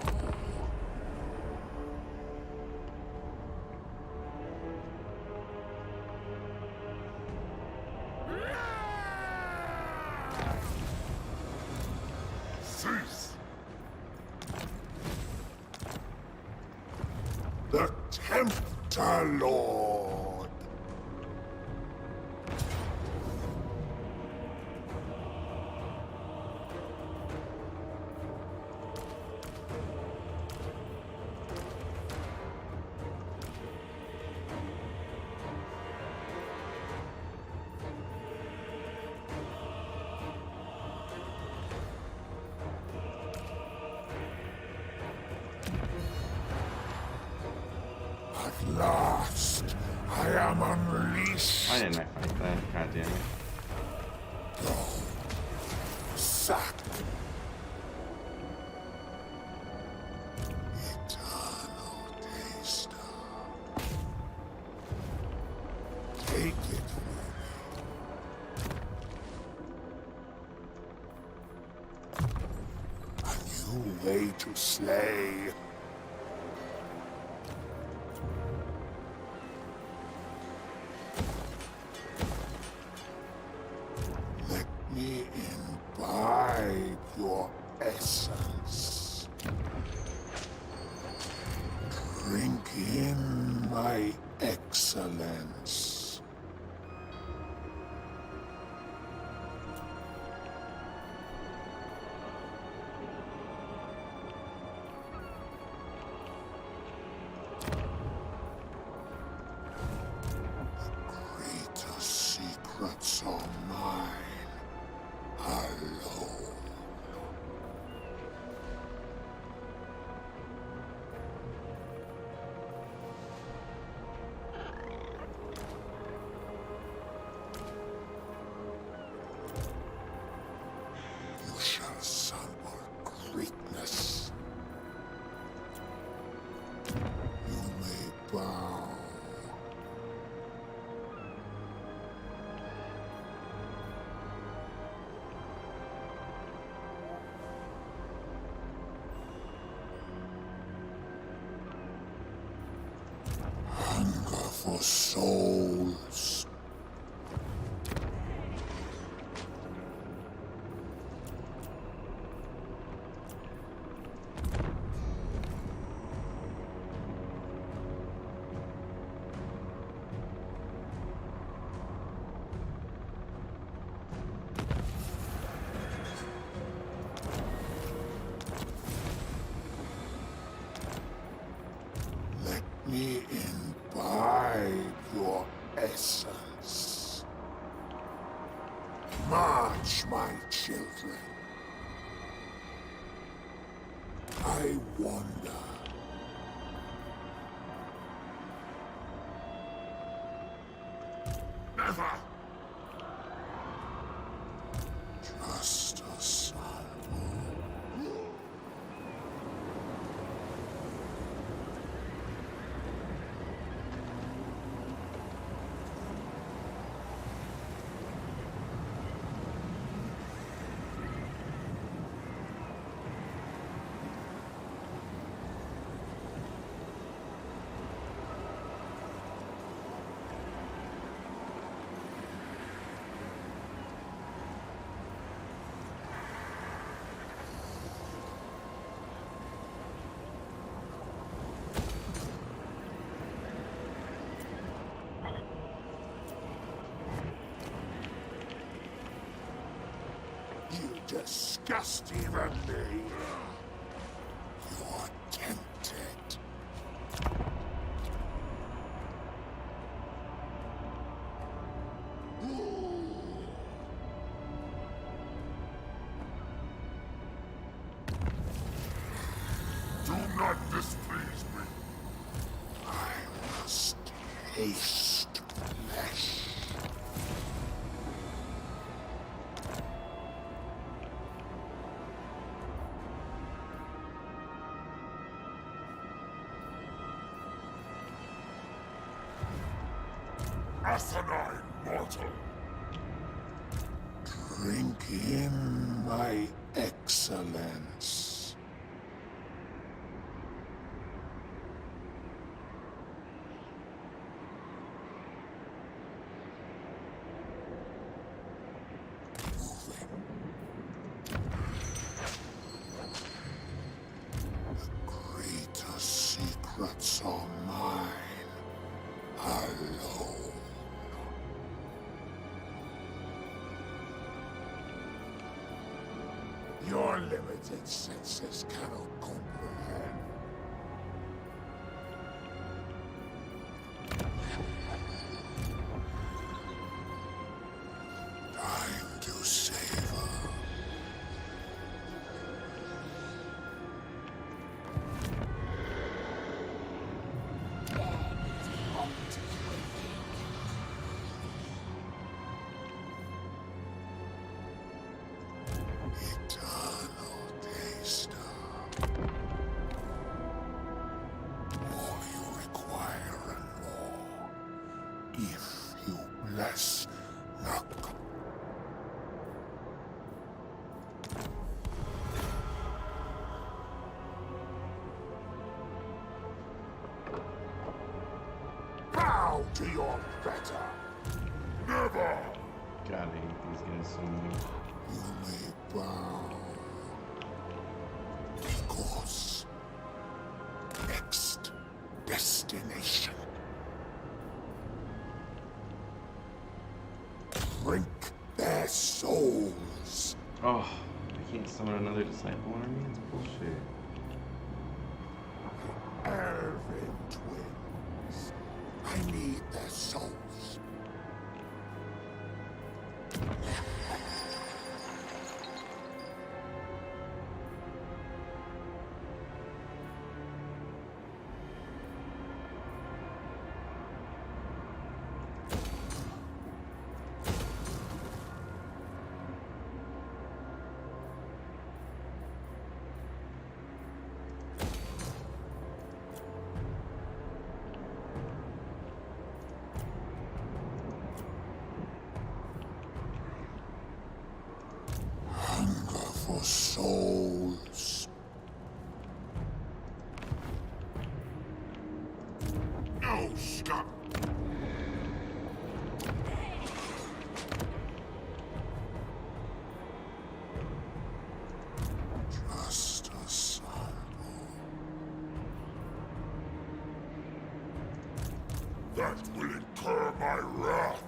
Cease. The Tempter Lord. At last, I am unleashed. Why didn't I fight that? God damn it. Go. Sack. Eternal taster. Take it from me. A new way to slay. Let me imbibe your essence. Drink in my excellence. Greater secrets are mine alone. You shall sample greatness. You may bow. Hunger for souls. Let me imbibe your essence. March, my children. I wonder. Never! Just a sample. disgust even me. You're tempted. Do not displease me. I must taste flesh. Asinine mortal! Drink in my excellence. The greater secrets are mine alone. Your limited senses cannot comprehend. Time to savor. Eternal taster. All you require and more, if you bless the bow to your better. Never. God, I hate these guys so much. You may bow. Because next destination. Drink their souls. Oh, I can't summon another disciple army? That's bullshit. Elven twins. I need their souls. Hunger for souls. No scum. Just a sample. That will incur my wrath.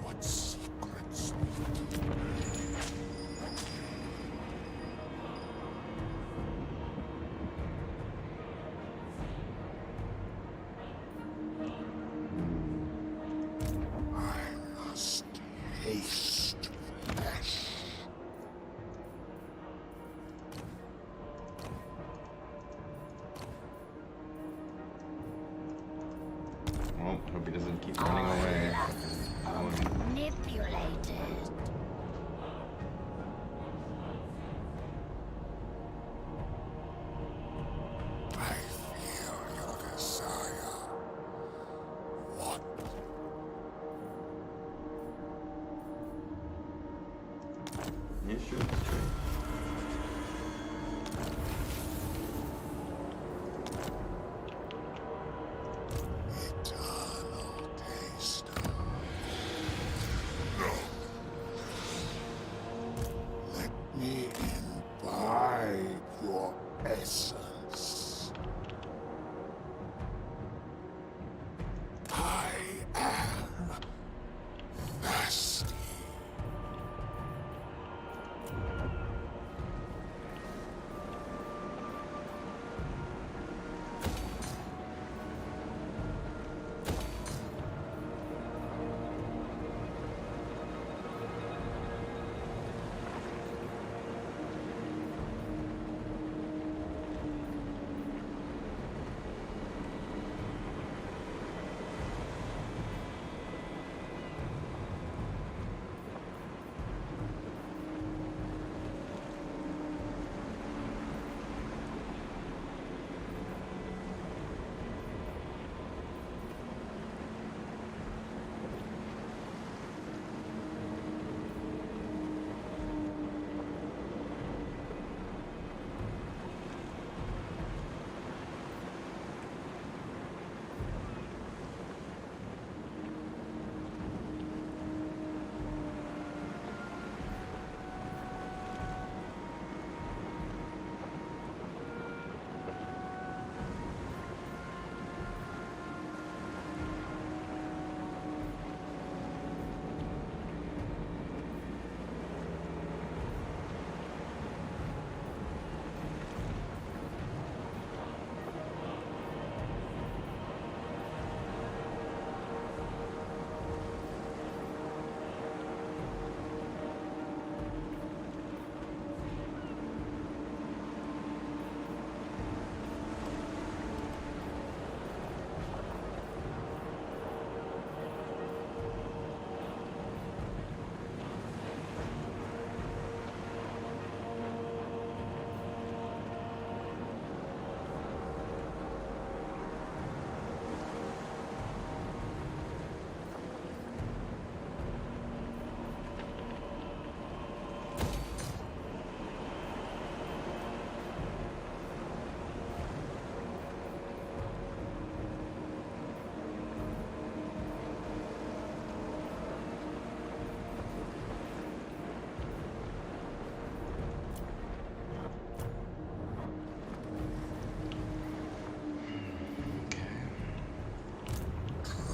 What secrets? I must taste flesh. Well, hope he doesn't keep running away. Manipulated. I feel your desire. What? Yeah, sure, that's great. Eternal taster. No. Let me imbibe your essence. I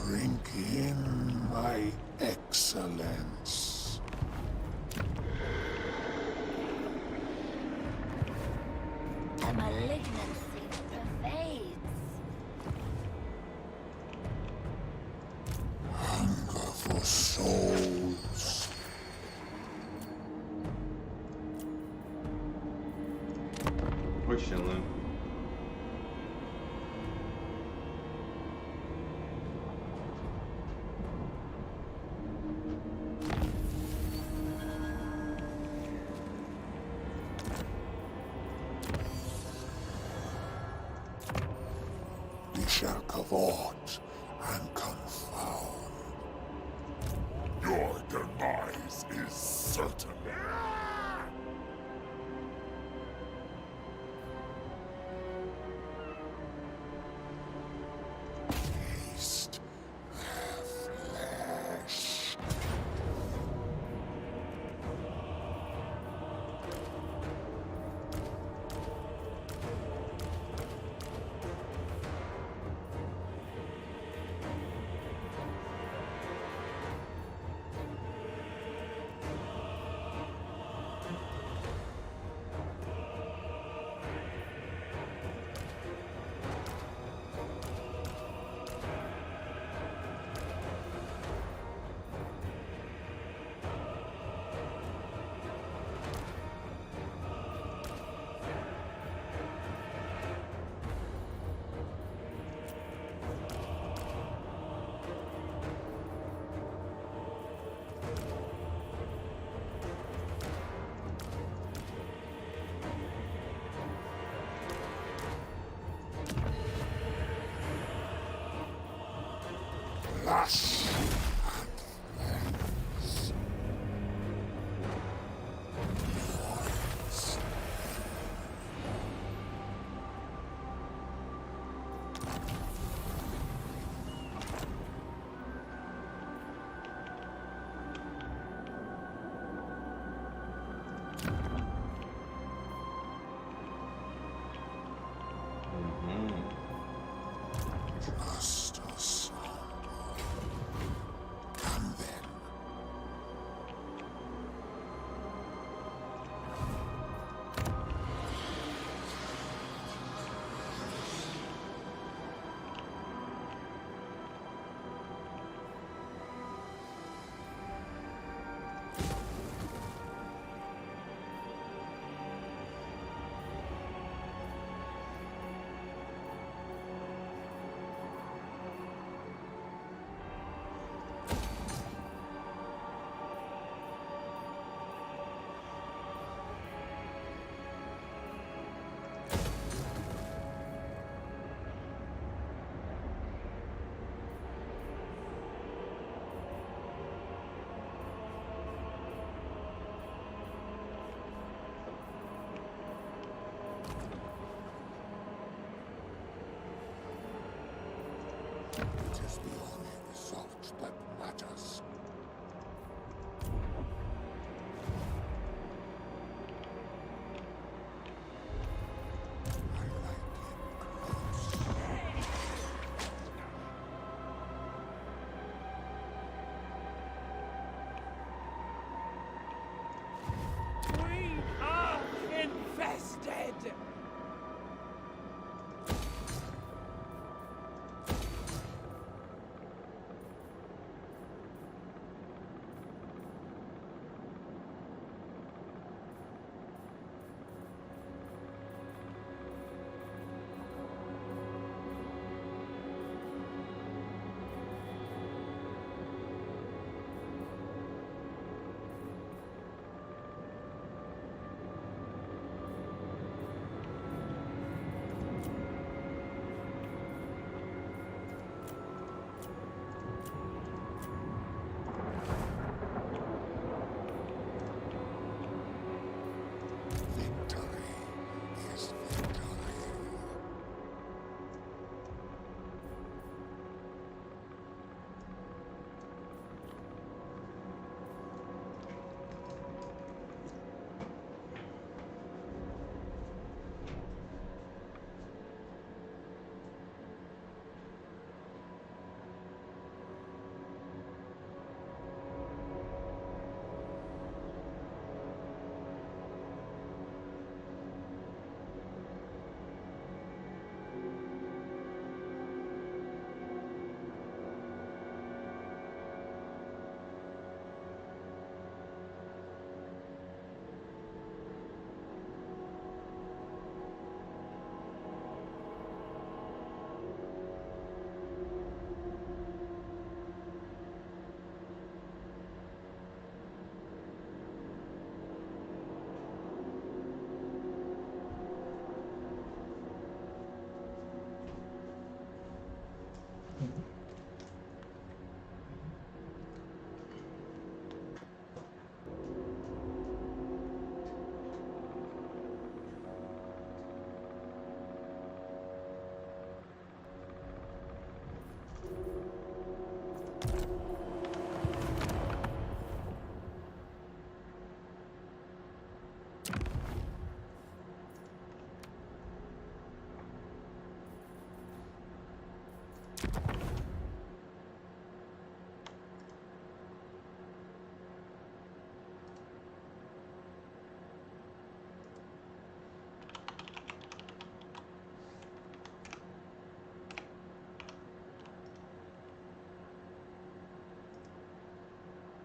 Drink in my excellence. A malignancy pervades. Hunger for souls. We're chilling. We shall cavort and confound. Your demise is certain. Taste their flesh. Lush and flames. Just a sample. Come then. It is the only result that matters. I like it close. We are infested!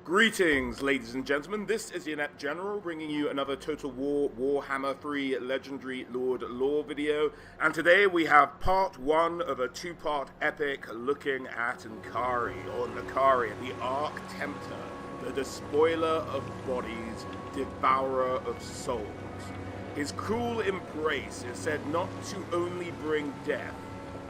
Greetings, ladies and gentlemen. This is the Inept General bringing you another Total War Warhammer 3 Legendary Lord lore video. And today we have part 1 of a 2-part epic looking at Kari, or Kari, the Arc Tempter, the despoiler of bodies, devourer of souls. His cruel embrace is said not to only bring death,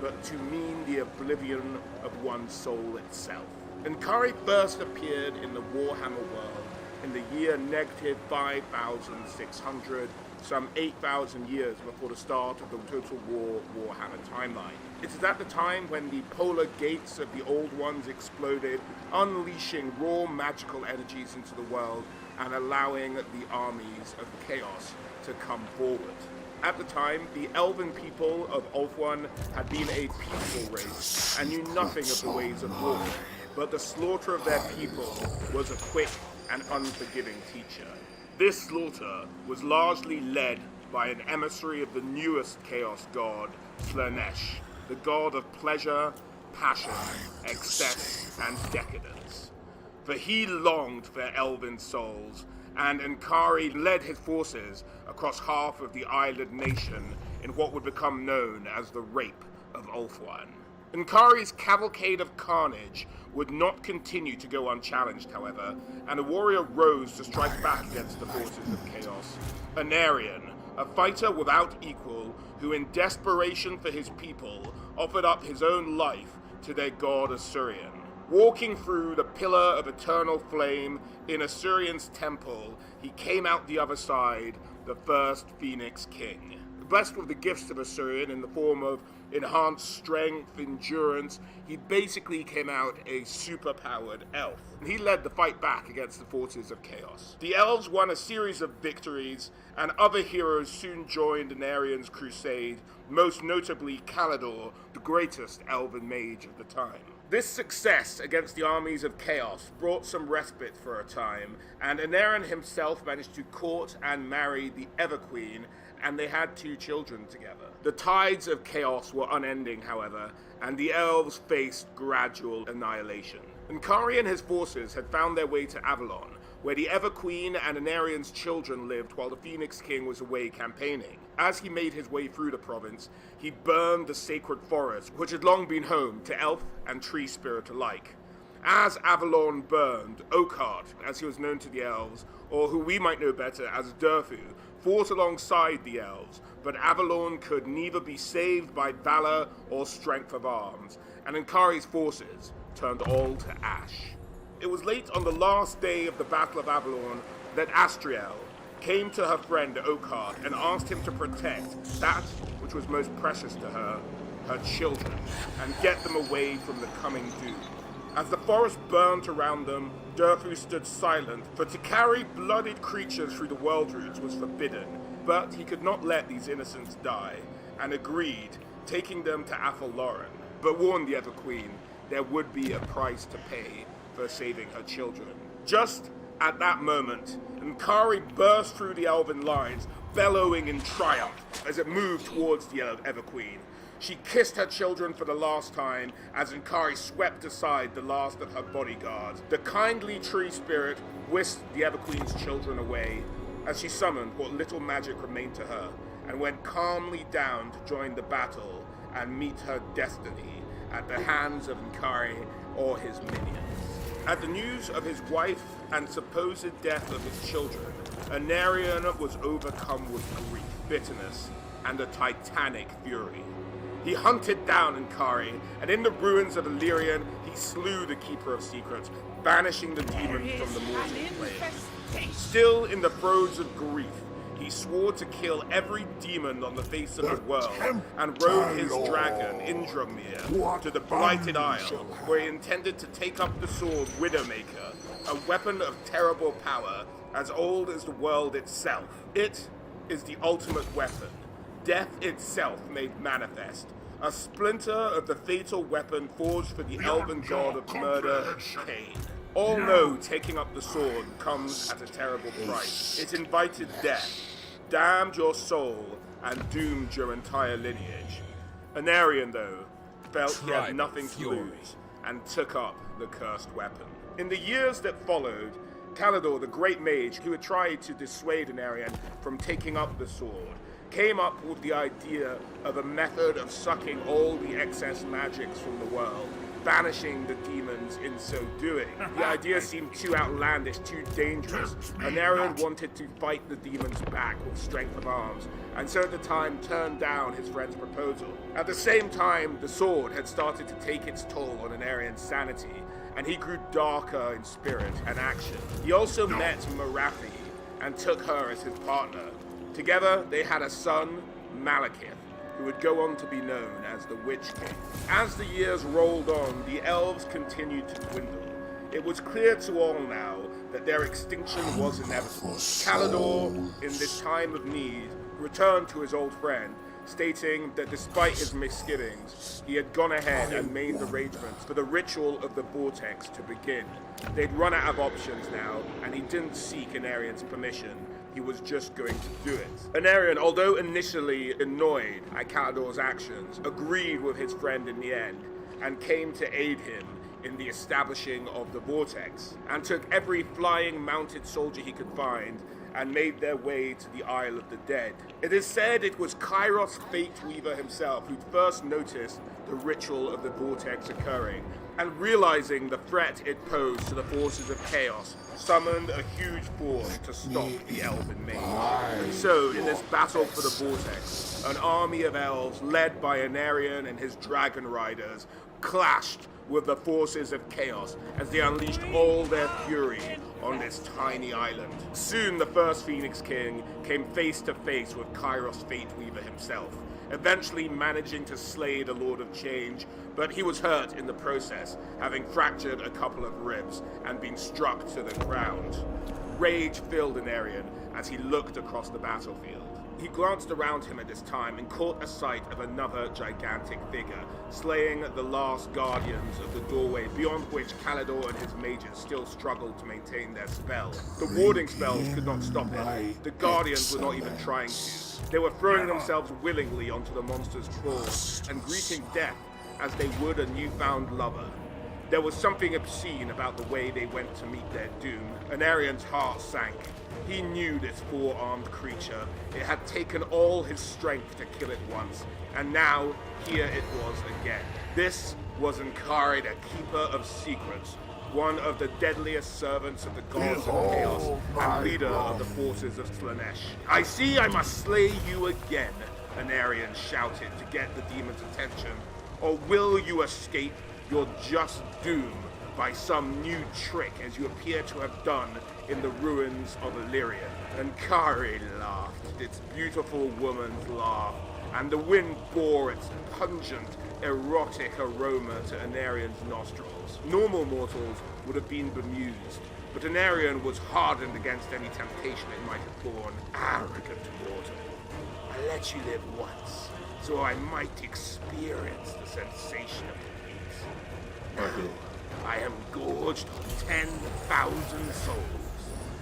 but to mean the oblivion of one's soul itself. And Kari first appeared in the Warhammer world in the year negative 5,600, some 8,000 years before the start of the Total War Warhammer timeline. It is at the time when the polar gates of the Old Ones exploded, unleashing raw magical energies into the world and allowing the armies of chaos to come forward. At the time, the elven people of Ulthuan had been a peaceful race and knew nothing of the ways of war. But the slaughter of their people was a quick and unforgiving teacher. This slaughter was largely led by an emissary of the newest chaos god, Slaanesh, the god of pleasure, passion, excess, and decadence. For he longed for elven souls, and Kari led his forces across half of the island nation in what would become known as the Rape of Ulthuan. Kari's cavalcade of carnage would not continue to go unchallenged, however, and a warrior rose to strike back against the forces of chaos. Anarion, a fighter without equal, who in desperation for his people offered up his own life to their god Asuryan. Walking through the pillar of eternal flame in Asuryan's temple, he came out the other side, the first Phoenix King. Blessed with the gifts of Asuryan in the form of enhanced strength, endurance, he basically came out a superpowered elf. He led the fight back against the forces of chaos. The elves won a series of victories, and other heroes soon joined Anarion's crusade, most notably Kalidor, the greatest elven mage of the time. This success against the armies of chaos brought some respite for a time, and Anarion himself managed to court and marry the Everqueen, and they had 2 children together. The tides of chaos were unending, however, and the elves faced gradual annihilation. Kari and his forces had found their way to Avalon, where the Everqueen and Anarion's children lived while the Phoenix King was away campaigning. As he made his way through the province, he burned the sacred forest, which had long been home to elf and tree spirit alike. As Avalon burned, Oakheart, as he was known to the elves, or who we might know better as Durfu, fought alongside the elves, but Avalon could neither be saved by valor or strength of arms, and Kari's forces turned all to ash. It was late on the last day of the Battle of Avalon that Astriel came to her friend Oakheart and asked him to protect that which was most precious to her, her children, and get them away from the coming doom. As the forest burnt around them, Durfu stood silent, for to carry blooded creatures through the world routes was forbidden, but he could not let these innocents die, and agreed, taking them to Athel-Loren, but warned the Everqueen there would be a price to pay for saving her children. Just at that moment, Kari burst through the elven lines, bellowing in triumph as it moved towards the Everqueen. She kissed her children for the last time as Kari swept aside the last of her bodyguards. The kindly tree spirit whisked the Everqueen's children away as she summoned what little magic remained to her and went calmly down to join the battle and meet her destiny at the hands of Kari or his minions. At the news of his wife and supposed death of his children, Anarion was overcome with grief, bitterness, and a titanic fury. He hunted down Kari, and in the ruins of Illyrian, he slew the Keeper of Secrets, banishing the demons from the mortal plane. Still in the throes of grief, he swore to kill every demon on the face of the world, and rode his dragon, Indramir, to the Blighted Isle, where he intended to take up the sword Widowmaker, a weapon of terrible power, as old as the world itself. It is the ultimate weapon, death itself made manifest, a splinter of the fatal weapon forged for the elven god of murder, Cain. All know taking up the sword comes at a terrible price. It invited death, damned your soul, and doomed your entire lineage. Anarion, though, felt he had nothing to lose, and took up the cursed weapon. In the years that followed, Kalidor, the great mage who had tried to dissuade Anarion from taking up the sword, came up with the idea of a method of sucking all the excess magics from the world, banishing the demons in so doing. The idea seemed too outlandish, too dangerous. Anarion wanted to fight the demons back with strength of arms, and so at the time turned down his friend's proposal. At the same time, the sword had started to take its toll on Anarion's sanity, and he grew darker in spirit and action. He also met Marathi and took her as his partner. Together, they had a son, Malekith, who would go on to be known as the Witch King. As the years rolled on, the elves continued to dwindle. It was clear to all now that their extinction was inevitable. Kalidor, in this time of need, returned to his old friend, stating that despite his misgivings, he had gone ahead and made arrangements for the ritual of the Vortex to begin. They'd run out of options now, and he didn't seek Anarion's permission. He was just going to do it. Anarion, although initially annoyed at Kalidor's actions, agreed with his friend in the end, and came to aid him in the establishing of the Vortex, and took every flying mounted soldier he could find and made their way to the Isle of the Dead. It is said it was Kairos Fate Weaver himself who'd first noticed the ritual of the Vortex occurring, and realizing the threat it posed to the forces of chaos, summoned a huge force to stop the elven mage. And so, in this battle for the Vortex, an army of elves led by Anarion and his dragon riders clashed with the forces of chaos as they unleashed all their fury on this tiny island. Soon the first Phoenix King came face to face with Kairos Fate Weaver himself, eventually managing to slay the Lord of Change, but he was hurt in the process, having fractured a couple of ribs and been struck to the ground. Rage filled Anarion as he looked across the battlefield. He glanced around him at this time and caught a sight of another gigantic figure, slaying the last guardians of the doorway, beyond which Kalidor and his mages still struggled to maintain their spell. The warding spells could not stop it. The guardians were not even trying to. They were throwing themselves willingly onto the monster's claws and greeting death as they would a newfound lover. There was something obscene about the way they went to meet their doom. Anarion's heart sank. He knew this four-armed creature. It had taken all his strength to kill it once, and now here it was again. This was Kari, the Keeper of Secrets, one of the deadliest servants of the gods of chaos, and leader of the forces of Slaanesh. "I see I must slay you again," Anarion shouted to get the demon's attention. "Or will you escape your just doom by some new trick, as you appear to have done in the ruins of Illyria?" And Kari laughed, its beautiful woman's laugh, and the wind bore its pungent, erotic aroma to Anarion's nostrils. Normal mortals would have been bemused, but Anarion was hardened against any temptation it might have borne. "Arrogant mortal, I let you live once, so I might experience the sensation of defeat. I am gorged on 10,000 souls,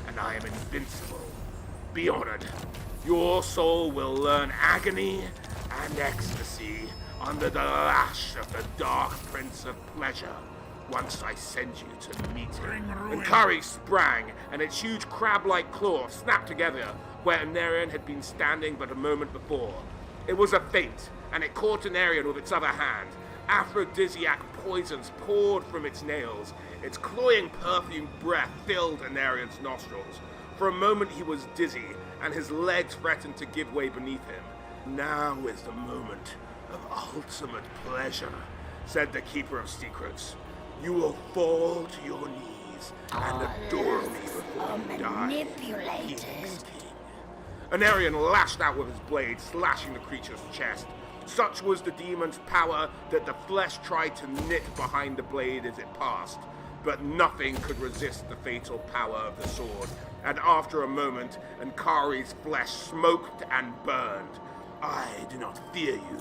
and I am invincible. Be honored. Your soul will learn agony and ecstasy under the lash of the Dark Prince of Pleasure once I send you to meet him." And Kari sprang, and its huge crab-like claws snapped together where Anarion had been standing but a moment before. It was a feint, and it caught Anarion with its other hand. Aphrodisiac poisons poured from its nails. Its cloying perfumed breath filled Anarion's nostrils. For a moment he was dizzy, and his legs threatened to give way beneath him. "Now is the moment of ultimate pleasure," said the Keeper of Secrets. "You will fall to your knees and adore me before you die." Manipulated. Anarion lashed out with his blade, slashing the creature's chest. Such was the demon's power that the flesh tried to knit behind the blade as it passed, but nothing could resist the fatal power of the sword, and after a moment, Kari's flesh smoked and burned. "I do not fear you,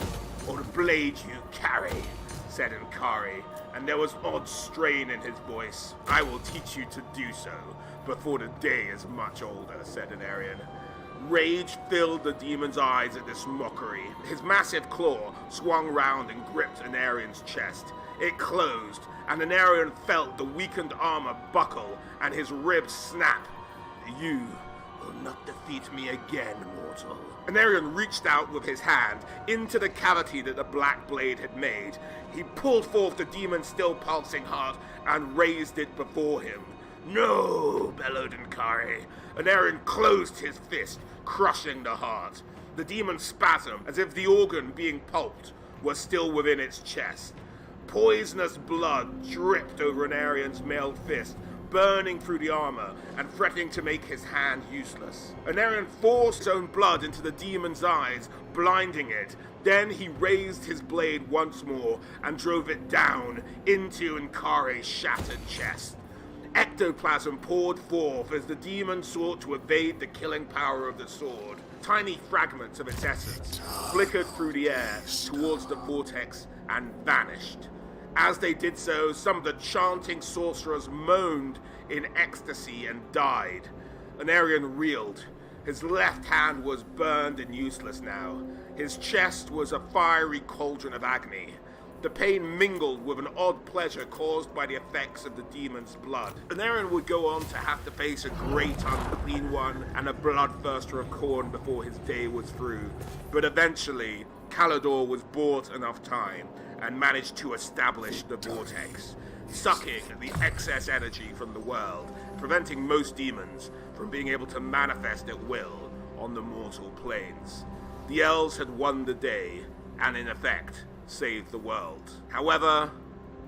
or the blade you carry," said Kari, and there was odd strain in his voice. "I will teach you to do so, before the day is much older," said Anarion. Rage filled the demon's eyes at this mockery. His massive claw swung round and gripped Anarion's chest. It closed, and Anarion felt the weakened armor buckle and his ribs snap. You will not defeat me again, mortal. Anarion reached out with his hand into the cavity that the black blade had made. He pulled forth the demon's still pulsing heart and raised it before him. No, bellowed Kari. Anarion closed his fist, crushing the heart. The demon spasmed as if the organ being pulped was still within its chest. Poisonous blood dripped over Anarion's mailed fist, burning through the armor and threatening to make his hand useless. Anarion forced his own blood into the demon's eyes, blinding it. Then he raised his blade once more and drove it down into Nkari's shattered chest. Ectoplasm poured forth as the demon sought to evade the killing power of the sword. Tiny fragments of its essence flickered through the air towards the vortex and vanished. As they did so, some of the chanting sorcerers moaned in ecstasy and died. Anarion reeled. His left hand was burned and useless now. His chest was a fiery cauldron of agony. The pain mingled with an odd pleasure caused by the effects of the demon's blood. Anarion would go on to have to face a great unclean one and a bloodthirster of Khorne before his day was through. But eventually, Kalidor was bought enough time and managed to establish the vortex, sucking the excess energy from the world, preventing most demons from being able to manifest at will on the mortal planes. The elves had won the day, and in effect, saved the world. However,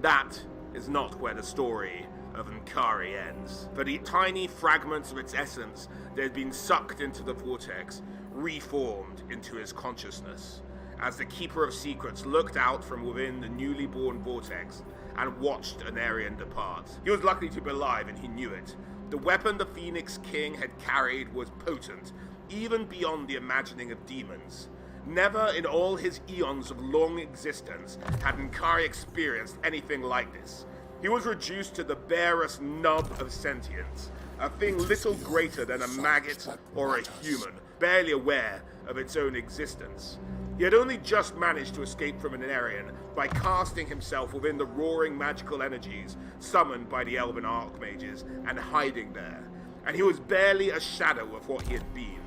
that is not where the story of Nkari ends. For the tiny fragments of its essence that had been sucked into the vortex reformed into his consciousness, as the Keeper of Secrets looked out from within the newly born vortex and watched Anarion depart. He was lucky to be alive, and he knew it. The weapon the Phoenix King had carried was potent, even beyond the imagining of demons. Never in all his eons of long existence had Nkari experienced anything like this. He was reduced to the barest nub of sentience, a thing little greater than a maggot or a human, barely aware of its own existence. He had only just managed to escape from Anarion by casting himself within the roaring magical energies summoned by the elven archmages and hiding there, and he was barely a shadow of what he had been.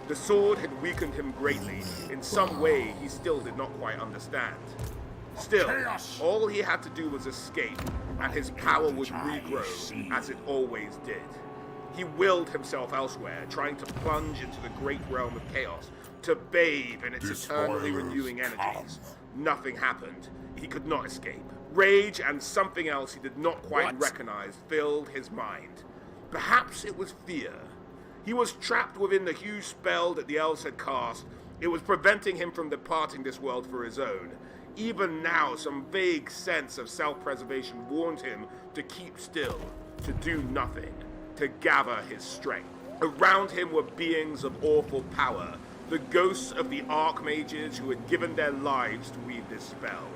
The sword had weakened him greatly, in some way he still did not quite understand. Still, all he had to do was escape, and his power would regrow, as it always did. He willed himself elsewhere, trying to plunge into the great realm of chaos, to bathe in its eternally renewing energies. Nothing happened. He could not escape. Rage and something else he did not quite recognize filled his mind. Perhaps it was fear. He was trapped within the huge spell that the elves had cast. It was preventing him from departing this world for his own. Even now, some vague sense of self-preservation warned him to keep still, to do nothing, to gather his strength. Around him were beings of awful power, the ghosts of the archmages who had given their lives to weave this spell.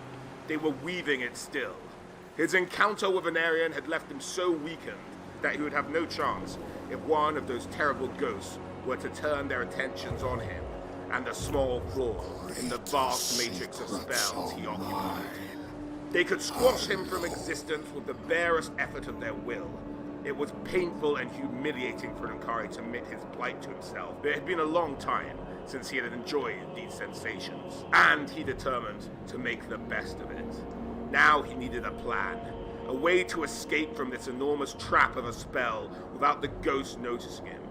They were weaving it still. His encounter with Anarion had left him so weakened that he would have no chance if one of those terrible ghosts were to turn their attentions on him and the small flaw in the vast matrix of spells he occupied. They could squash him from existence with the barest effort of their will. It was painful and humiliating for Nkari to admit his plight to himself. It had been a long time since he had enjoyed these sensations, and he determined to make the best of it. Now he needed a plan. A way to escape from this enormous trap of a spell without the ghost noticing him.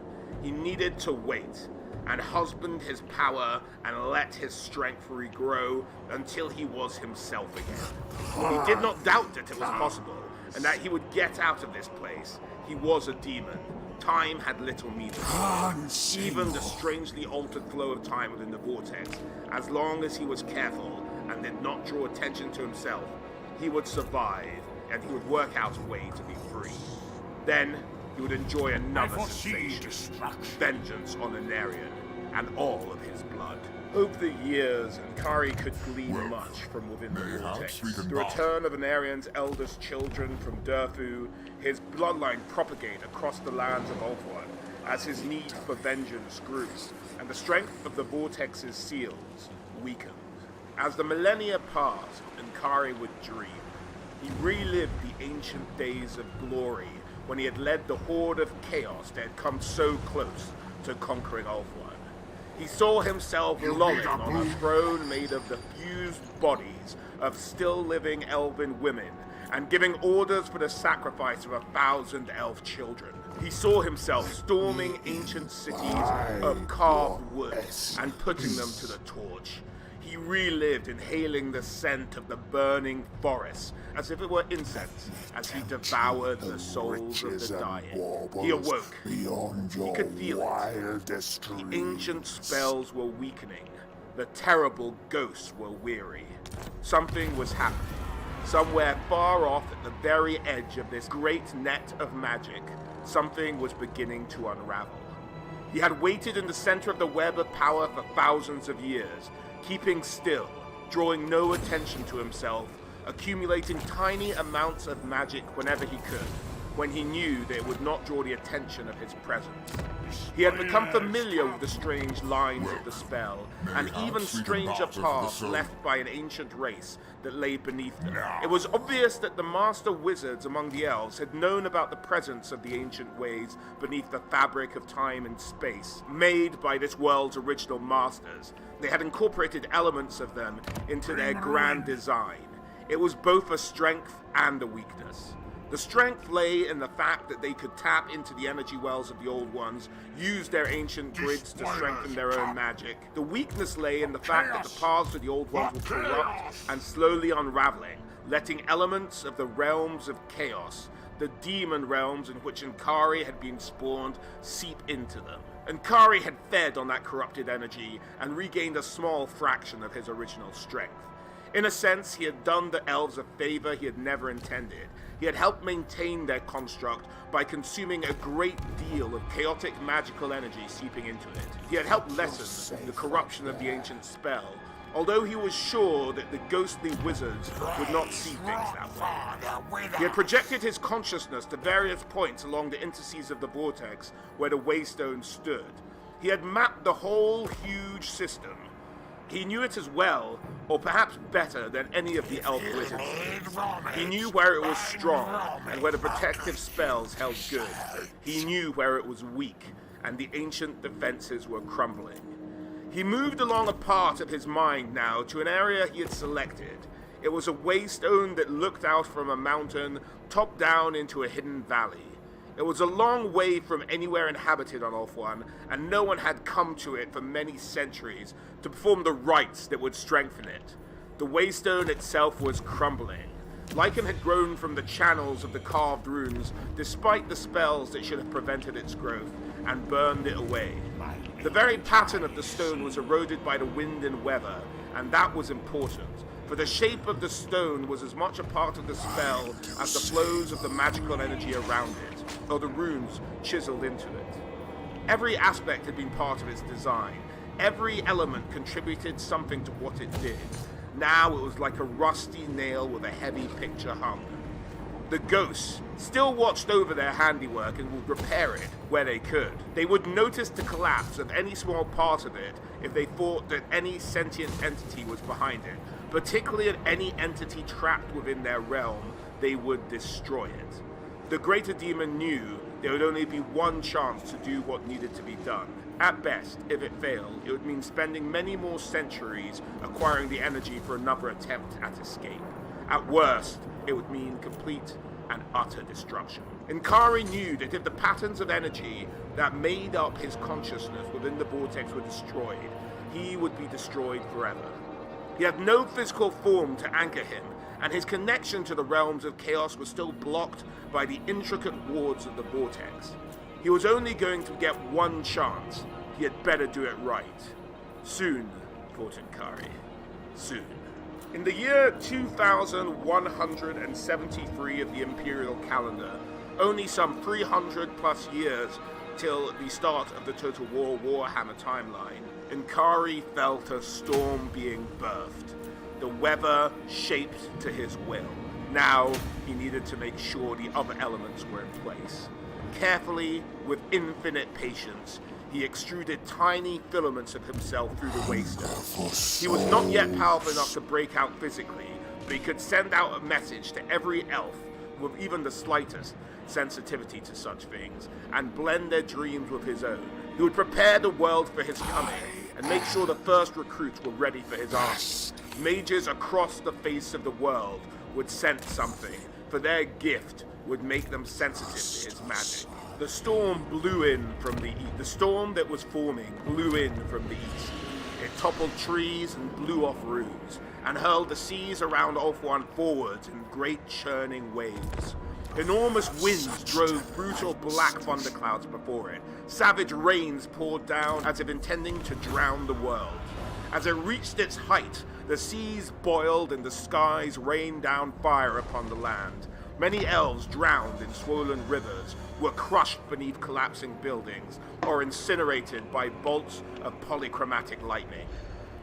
He needed to wait, and husband his power and let his strength regrow until he was himself again. He did not doubt that it was possible, and that he would get out of this place. He was a demon. Time had little meaning. Even the strangely altered flow of time within the vortex, as long as he was careful and did not draw attention to himself, he would survive, and he would work out a way to be free. Then, he would enjoy another sensation, vengeance on Anarion, and all of his blood. Over the years, Kari could glean much from within the vortex. The return of Anarion's eldest children from Durfu, his bloodline propagate across the lands of Ulthuan as his need for vengeance grew, and the strength of the vortex's seals weakened. As the millennia passed, Kari would dream. He relived the ancient days of glory when he had led the horde of chaos that had come so close to conquering Ulthuan. He saw himself lolling on a throne made of the fused bodies of still-living elven women and giving orders for the sacrifice of 1,000 elf children. He saw himself storming ancient cities of carved wood and putting them to the torch. He relived inhaling the scent of the burning forests as if it were incense as he devoured the souls of the dying. He awoke. He could feel it. The ancient spells were weakening. The terrible ghosts were weary. Something was happening. Somewhere far off at the very edge of this great net of magic, something was beginning to unravel. He had waited in the center of the web of power for thousands of years, keeping still, drawing no attention to himself, accumulating tiny amounts of magic whenever he could, when he knew that it would not draw the attention of his presence. He had become familiar with the strange lines of the spell, and even stranger paths left by an ancient race that lay beneath them. It was obvious that the master wizards among the elves had known about the presence of the ancient ways beneath the fabric of time and space, made by this world's original masters. They had incorporated elements of them into their grand design. It was both a strength and a weakness. The strength lay in the fact that they could tap into the energy wells of the Old Ones, use their ancient grids to strengthen their own magic. The weakness lay in the fact that the paths of the Old Ones were corrupt and slowly unraveling, letting elements of the realms of chaos, the demon realms in which Kari had been spawned, seep into them. And Kari had fed on that corrupted energy and regained a small fraction of his original strength. In a sense, he had done the elves a favor he had never intended. He had helped maintain their construct by consuming a great deal of chaotic magical energy seeping into it. He had helped lessen the corruption of the ancient spell, although he was sure that the ghostly wizards would not see things that way. He had projected his consciousness to various points along the interstices of the vortex where the Waystone stood. He had mapped the whole huge system. He knew it as well, or perhaps better, than any of the elf wizards. He knew where it was strong, and where the protective spells held good. He knew where it was weak, and the ancient defenses were crumbling. He moved along a part of his mind now to an area he had selected. It was a waystone that looked out from a mountain, top down into a hidden valley. It was a long way from anywhere inhabited on Ulthuan, and no one had come to it for many centuries to perform the rites that would strengthen it. The waystone itself was crumbling. Lichen had grown from the channels of the carved runes, despite the spells that should have prevented its growth, and burned it away. The very pattern of the stone was eroded by the wind and weather, and that was important, for the shape of the stone was as much a part of the spell as the flows of the magical energy around it, or the runes chiseled into it. Every aspect had been part of its design. Every element contributed something to what it did. Now it was like a rusty nail with a heavy picture hung. The ghosts still watched over their handiwork and would repair it where they could. They would notice the collapse of any small part of it if they thought that any sentient entity was behind it. Particularly if any entity trapped within their realm, they would destroy it. The greater demon knew there would only be one chance to do what needed to be done. At best, if it failed, it would mean spending many more centuries acquiring the energy for another attempt at escape. At worst, it would mean complete and utter destruction. And Kari knew that if the patterns of energy that made up his consciousness within the vortex were destroyed, he would be destroyed forever. He had no physical form to anchor him, and his connection to the realms of chaos was still blocked by the intricate wards of the vortex. He was only going to get one chance. He had better do it right. Soon, thought Kari. Soon. In the year 2173 of the Imperial calendar, only some 300 plus years till the start of the Total War Warhammer timeline, Kari felt a storm being birthed. The weather shaped to his will. Now he needed to make sure the other elements were in place. Carefully, with infinite patience, he extruded tiny filaments of himself through the waystone. He was not yet powerful enough to break out physically, but he could send out a message to every elf with even the slightest sensitivity to such things, and blend their dreams with his own. He would prepare the world for his coming, and make sure the first recruits were ready for his army. Mages across the face of the world would sense something, for their gift would make them sensitive to his magic. The storm blew in from the east. The storm that was forming blew in from the east. It toppled trees and blew off roofs, and hurled the seas around Ulthuan forwards in great churning waves. Enormous winds drove brutal black thunderclouds before it. Savage rains poured down as if intending to drown the world. As it reached its height, the seas boiled and the skies rained down fire upon the land. Many elves drowned in swollen rivers, were crushed beneath collapsing buildings, or incinerated by bolts of polychromatic lightning.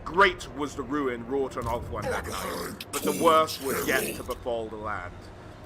Great was the ruin wrought on Ulthuan that night, but the worst was yet to befall the land.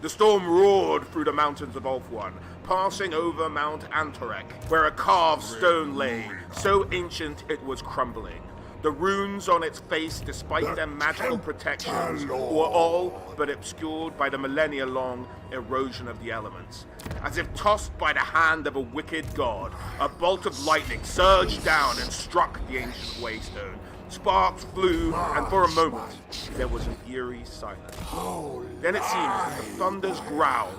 The storm roared through the mountains of Ulthuan, passing over Mount Antorek, where a carved stone lay, so ancient it was crumbling. The runes on its face, despite their magical protections, were all but obscured by the millennia-long erosion of the elements. As if tossed by the hand of a wicked god, a bolt of lightning surged down and struck the ancient waystone. Sparks flew, and for a moment, there was an eerie silence. Then it seemed that the thunder's growl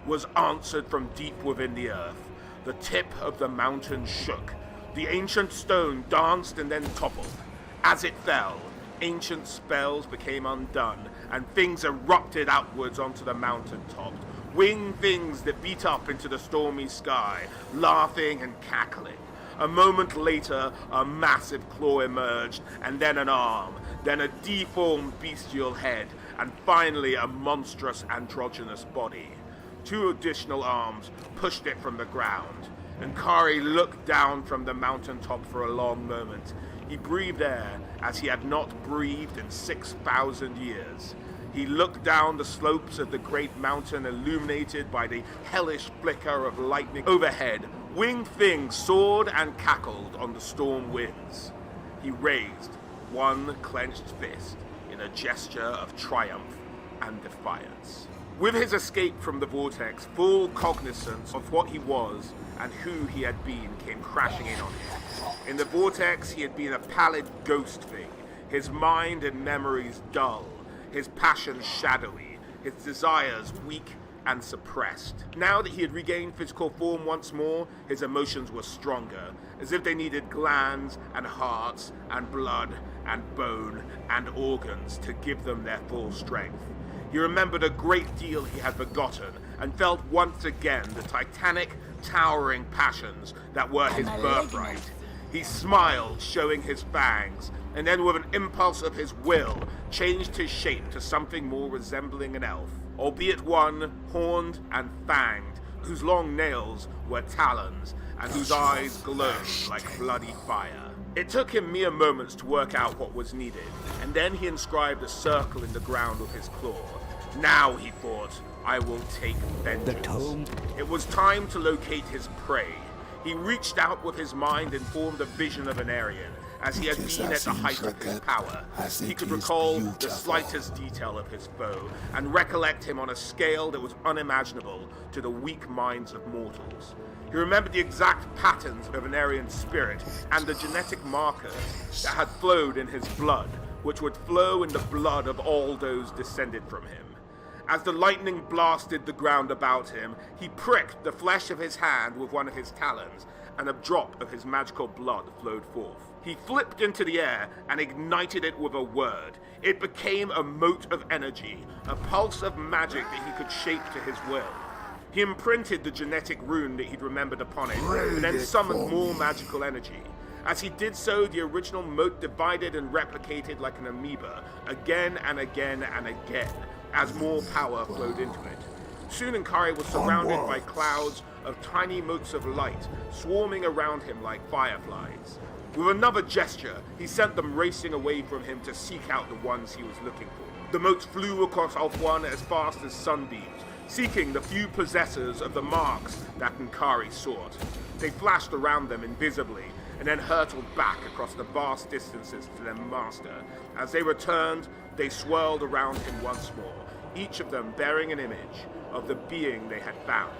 was answered from deep within the earth. The tip of the mountain shook. The ancient stone danced and then toppled. As it fell, ancient spells became undone, and things erupted outwards onto the mountain top. Winged things that beat up into the stormy sky, laughing and cackling. A moment later, a massive claw emerged, and then an arm, then a deformed bestial head, and finally a monstrous androgynous body. 2 additional arms pushed it from the ground, and Kari looked down from the mountaintop for a long moment. He breathed air as he had not breathed in 6,000 years. He looked down the slopes of the great mountain, illuminated by the hellish flicker of lightning overhead. Winged things soared and cackled on the storm winds. He raised one clenched fist in a gesture of triumph and defiance. With his escape from the vortex, full cognizance of what he was and who he had been came crashing in on him. In the vortex, he had been a pallid ghost thing, his mind and memories dull, his passions shadowy, his desires weak and suppressed. Now that he had regained physical form once more, his emotions were stronger, as if they needed glands and hearts and blood and bone and organs to give them their full strength. He remembered a great deal he had forgotten, and felt once again the titanic, towering passions that were his birthright. He smiled, showing his fangs, and then with an impulse of his will, changed his shape to something more resembling an elf, albeit one horned and fanged, whose long nails were talons, and whose eyes glowed like bloody fire. It took him mere moments to work out what was needed, and then he inscribed a circle in the ground with his claw. Now, he thought, I will take vengeance. The tome. It was time to locate his prey. He reached out with his mind and formed a vision of an Aryan, as he had been at the height of his power. He could recall the slightest detail of his foe, and recollect him on a scale that was unimaginable to the weak minds of mortals. He remembered the exact patterns of an Aryan spirit, and the genetic markers that had flowed in his blood, which would flow in the blood of all those descended from him. As the lightning blasted the ground about him, he pricked the flesh of his hand with one of his talons, and a drop of his magical blood flowed forth. He flipped into the air and ignited it with a word. It became a mote of energy, a pulse of magic that he could shape to his will. He imprinted the genetic rune that he'd remembered upon it, and then summoned more magical energy. As he did so, the original mote divided and replicated like an amoeba, again and again and again, as more power flowed into it. Soon Kari was surrounded by clouds of tiny motes of light, swarming around him like fireflies. With another gesture, he sent them racing away from him to seek out the ones he was looking for. The motes flew across Ulthuan as fast as sunbeams, seeking the few possessors of the marks that Kari sought. They flashed around them invisibly, and then hurtled back across the vast distances to their master. As they returned, They swirled around him once more, each of them bearing an image of the being they had found.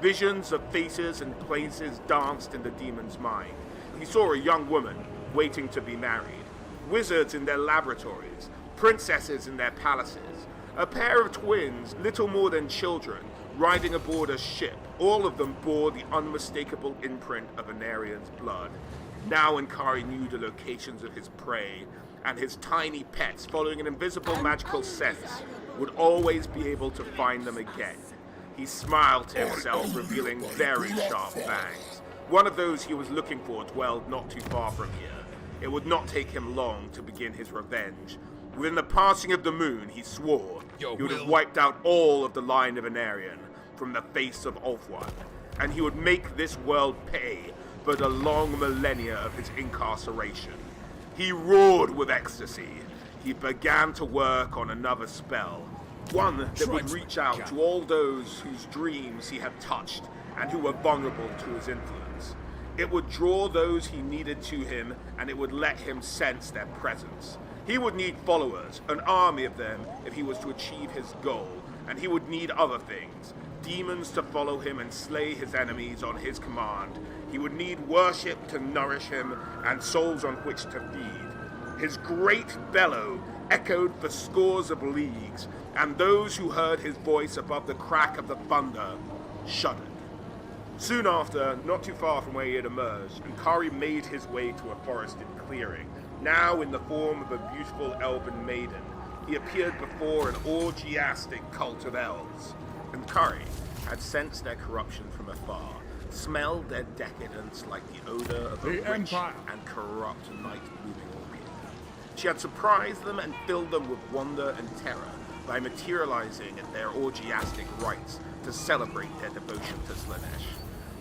Visions of faces and places danced in the demon's mind. He saw a young woman waiting to be married, wizards in their laboratories, princesses in their palaces, a pair of twins, little more than children, riding aboard a ship. All of them bore the unmistakable imprint of Anarian's blood. Now Kari knew the locations of his prey, and his tiny pets, following an invisible magical sense, would always be able to find them again. He smiled to himself, revealing very sharp fangs. One of those he was looking for dwelled not too far from here. It would not take him long to begin his revenge. Within the passing of the moon, he swore he would have wiped out all of the line of Anarian from the face of Ulthuan, and he would make this world pay for the long millennia of his incarceration. He roared with ecstasy. He began to work on another spell, one that would reach out to all those whose dreams he had touched and who were vulnerable to his influence. It would draw those he needed to him, and it would let him sense their presence. He would need followers, an army of them, if he was to achieve his goal, and he would need other things, demons to follow him and slay his enemies on his command. He would need worship to nourish him and souls on which to feed. His great bellow echoed for scores of leagues, and those who heard his voice above the crack of the thunder shuddered. Soon after, not too far from where he had emerged, Kari made his way to a forested clearing. Now in the form of a beautiful elven maiden, he appeared before an orgiastic cult of elves. Kari had sensed their corruption from afar, smelled their decadence like the odor of a rich and corrupt night-blooming orchid. She had surprised them and filled them with wonder and terror by materializing at their orgiastic rites to celebrate their devotion to Slaanesh.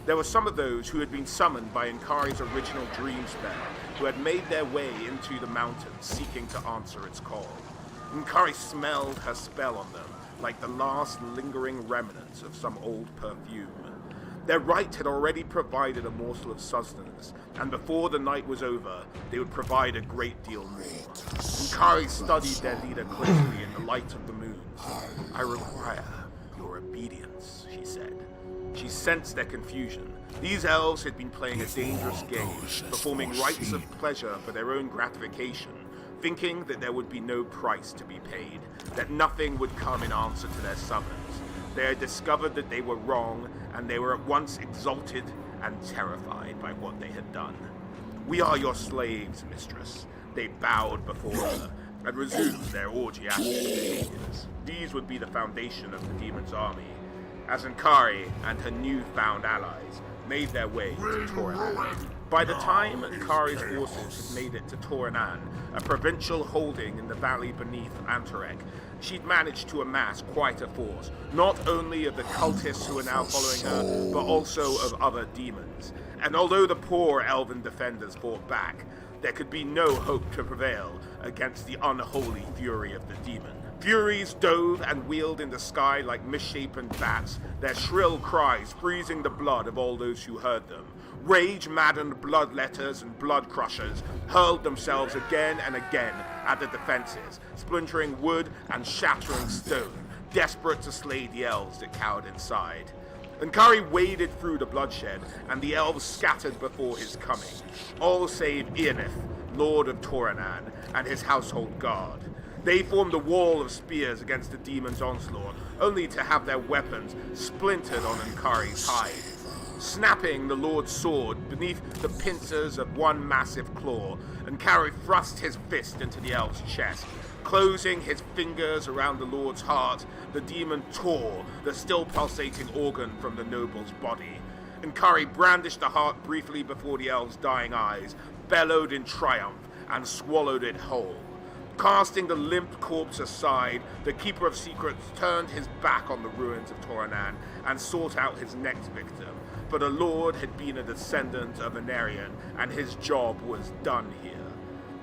There were some of those who had been summoned by Kari's original dream spell, who had made their way into the mountains seeking to answer its call. Kari smelled her spell on them like the last lingering remnants of some old perfume. Their rite had already provided a morsel of sustenance, and before the night was over, they would provide a great deal more. Kari studied their leader closely in the light of the moons. "I require your obedience," she said. She sensed their confusion. These elves had been playing a dangerous game, performing rites of pleasure for their own gratification, thinking that there would be no price to be paid, that nothing would come in answer to their summons. They had discovered that they were wrong, and they were at once exalted and terrified by what they had done. "We are your slaves, mistress." They bowed before her and resumed their orgiastic behaviors. These would be the foundation of the demon's army, as Kari and her newfound allies made their way to Toranan. By the time Kari's forces had made it to Toranan, a provincial holding in the valley beneath Antarek, she'd managed to amass quite a force, not only of the cultists who were now following her, but also of other demons. And although the poor elven defenders fought back, there could be no hope to prevail against the unholy fury of the demon. Furies dove and wheeled in the sky like misshapen bats, their shrill cries freezing the blood of all those who heard them. Rage-maddened bloodletters and blood crushers hurled themselves again and again at the defenses, splintering wood and shattering stone, desperate to slay the elves that cowered inside. Kari waded through the bloodshed, and the elves scattered before his coming, all save Ianith, Lord of Toranan, and his household guard. They formed a wall of spears against the demon's onslaught, only to have their weapons splintered on Kari's hide. Snapping the Lord's sword beneath the pincers of one massive claw, Kari thrust his fist into the elf's chest. Closing his fingers around the Lord's heart, the demon tore the still pulsating organ from the noble's body. Kari brandished the heart briefly before the elf's dying eyes, bellowed in triumph, and swallowed it whole. Casting the limp corpse aside, the Keeper of Secrets turned his back on the ruins of Toranan and sought out his next victim. For the Lord had been a descendant of Anarian, and his job was done here.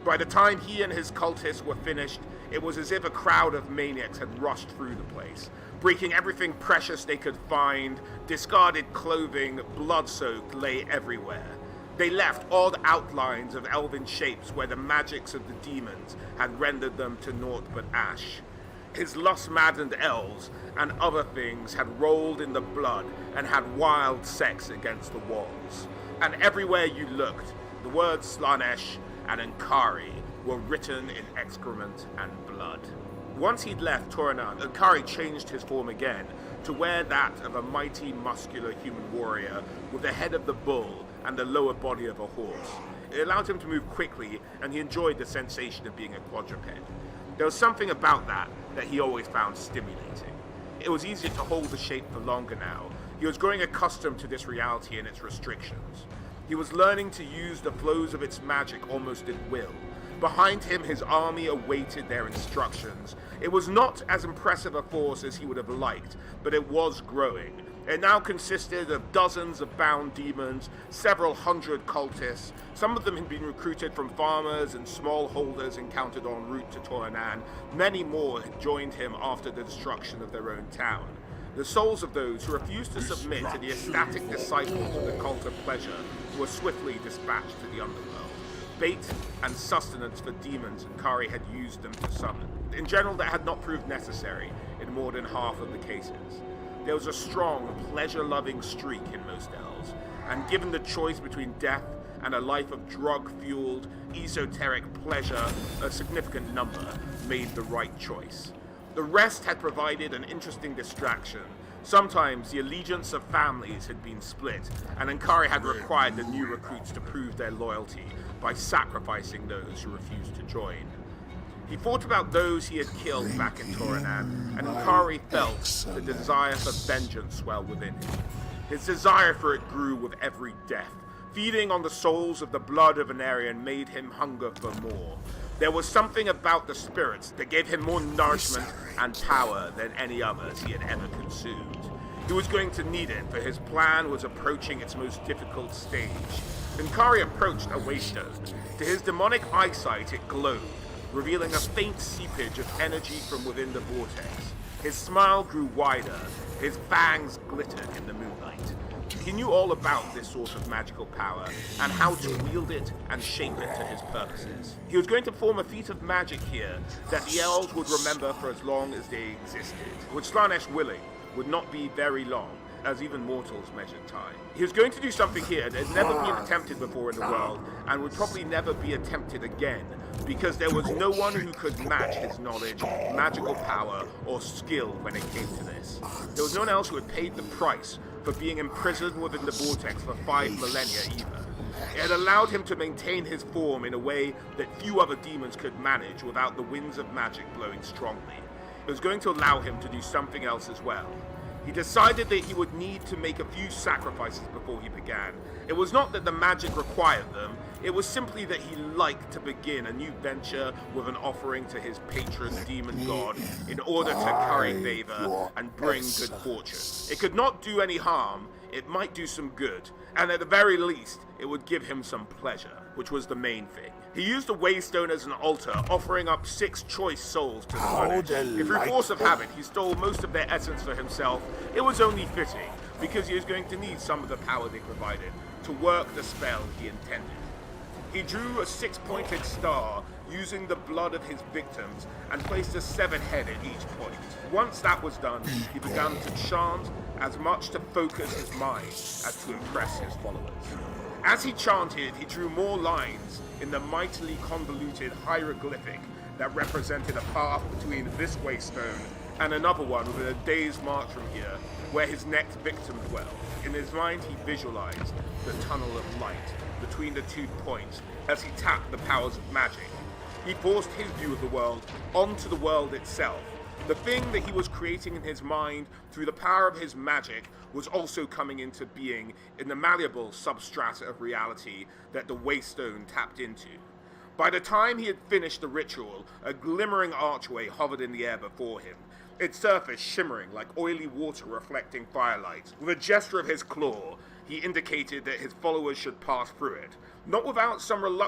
By the time he and his cultists were finished, it was as if a crowd of maniacs had rushed through the place, breaking everything precious they could find. Discarded clothing, blood-soaked, lay everywhere. They left odd outlines of elven shapes where the magics of the demons had rendered them to naught but ash. His lust-maddened elves and other things had rolled in the blood and had wild sex against the walls. And everywhere you looked, the words Slaanesh and Kari were written in excrement and blood. Once he'd left Toronan, Kari changed his form again to wear that of a mighty, muscular human warrior with the head of the bull and the lower body of a horse. It allowed him to move quickly, and he enjoyed the sensation of being a quadruped. There was something about that he always found stimulating. It was easier to hold the shape for longer now. He was growing accustomed to this reality and its restrictions. He was learning to use the flows of its magic almost at will. Behind him, his army awaited their instructions. It was not as impressive a force as he would have liked, but it was growing. It now consisted of dozens of bound demons, several hundred cultists. Some of them had been recruited from farmers and smallholders encountered en route to Toronan. Many more had joined him after the destruction of their own town. The souls of those who refused to submit to the ecstatic disciples of the cult of pleasure were swiftly dispatched to the underworld. Bait and sustenance for demons, and Kari had used them to summon. In general, that had not proved necessary in more than half of the cases. There was a strong, pleasure-loving streak in most elves, and given the choice between death and a life of drug-fueled, esoteric pleasure, a significant number made the right choice. The rest had provided an interesting distraction. Sometimes the allegiance of families had been split, and Ankari had required the new recruits to prove their loyalty by sacrificing those who refused to join. He thought about those he had killed back in Toronan, and Ankari felt the desire for vengeance swell within him. His desire for it grew with every death. Feeding on the souls of the blood of Venarian made him hunger for more. There was something about the spirits that gave him more nourishment and power than any others he had ever consumed. He was going to need it, for his plan was approaching its most difficult stage. Ankari approached a waystone. To his demonic eyesight it glowed, revealing a faint seepage of energy from within the vortex. His smile grew wider, his fangs glittered in the moonlight. He knew all about this sort of magical power, and how to wield it and shape it to his purposes. He was going to form a feat of magic here that the elves would remember for as long as they existed, which Slaanesh willing would not be very long, as even mortals measured time. He was going to do something here that had never been attempted before in the world, and would probably never be attempted again, because there was no one who could match his knowledge, magical power, or skill when it came to this. There was no one else who had paid the price for being imprisoned within the vortex for 5 millennia either. It had allowed him to maintain his form in a way that few other demons could manage without the winds of magic blowing strongly. It was going to allow him to do something else as well. He decided that he would need to make a few sacrifices before he began. It was not that the magic required them, it was simply that he liked to begin a new venture with an offering to his patron demon god in order to curry favor and bring good fortune. It could not do any harm, it might do some good, and at the very least, it would give him some pleasure, which was the main thing. He used the waystone as an altar, offering up 6 choice souls to the planet. If through force of habit he stole most of their essence for himself, it was only fitting, because he was going to need some of the power they provided to work the spell he intended. He drew a 6-pointed star using the blood of his victims and placed a 7 head at each point. Once that was done, he began to chant as much to focus his mind as to impress his followers. As he chanted, he drew more lines in the mightily convoluted hieroglyphic that represented a path between this waystone and another one within a day's march from here, where his next victim dwelled. In his mind, he visualized the tunnel of light between the 2 points as he tapped the powers of magic. He forced his view of the world onto the world itself. The thing that he was creating in his mind through the power of his magic was also coming into being in the malleable substrata of reality that the waystone tapped into. By the time he had finished the ritual, a glimmering archway hovered in the air before him, its surface shimmering like oily water reflecting firelight. With a gesture of his claw, he indicated that his followers should pass through it, not without some reluctance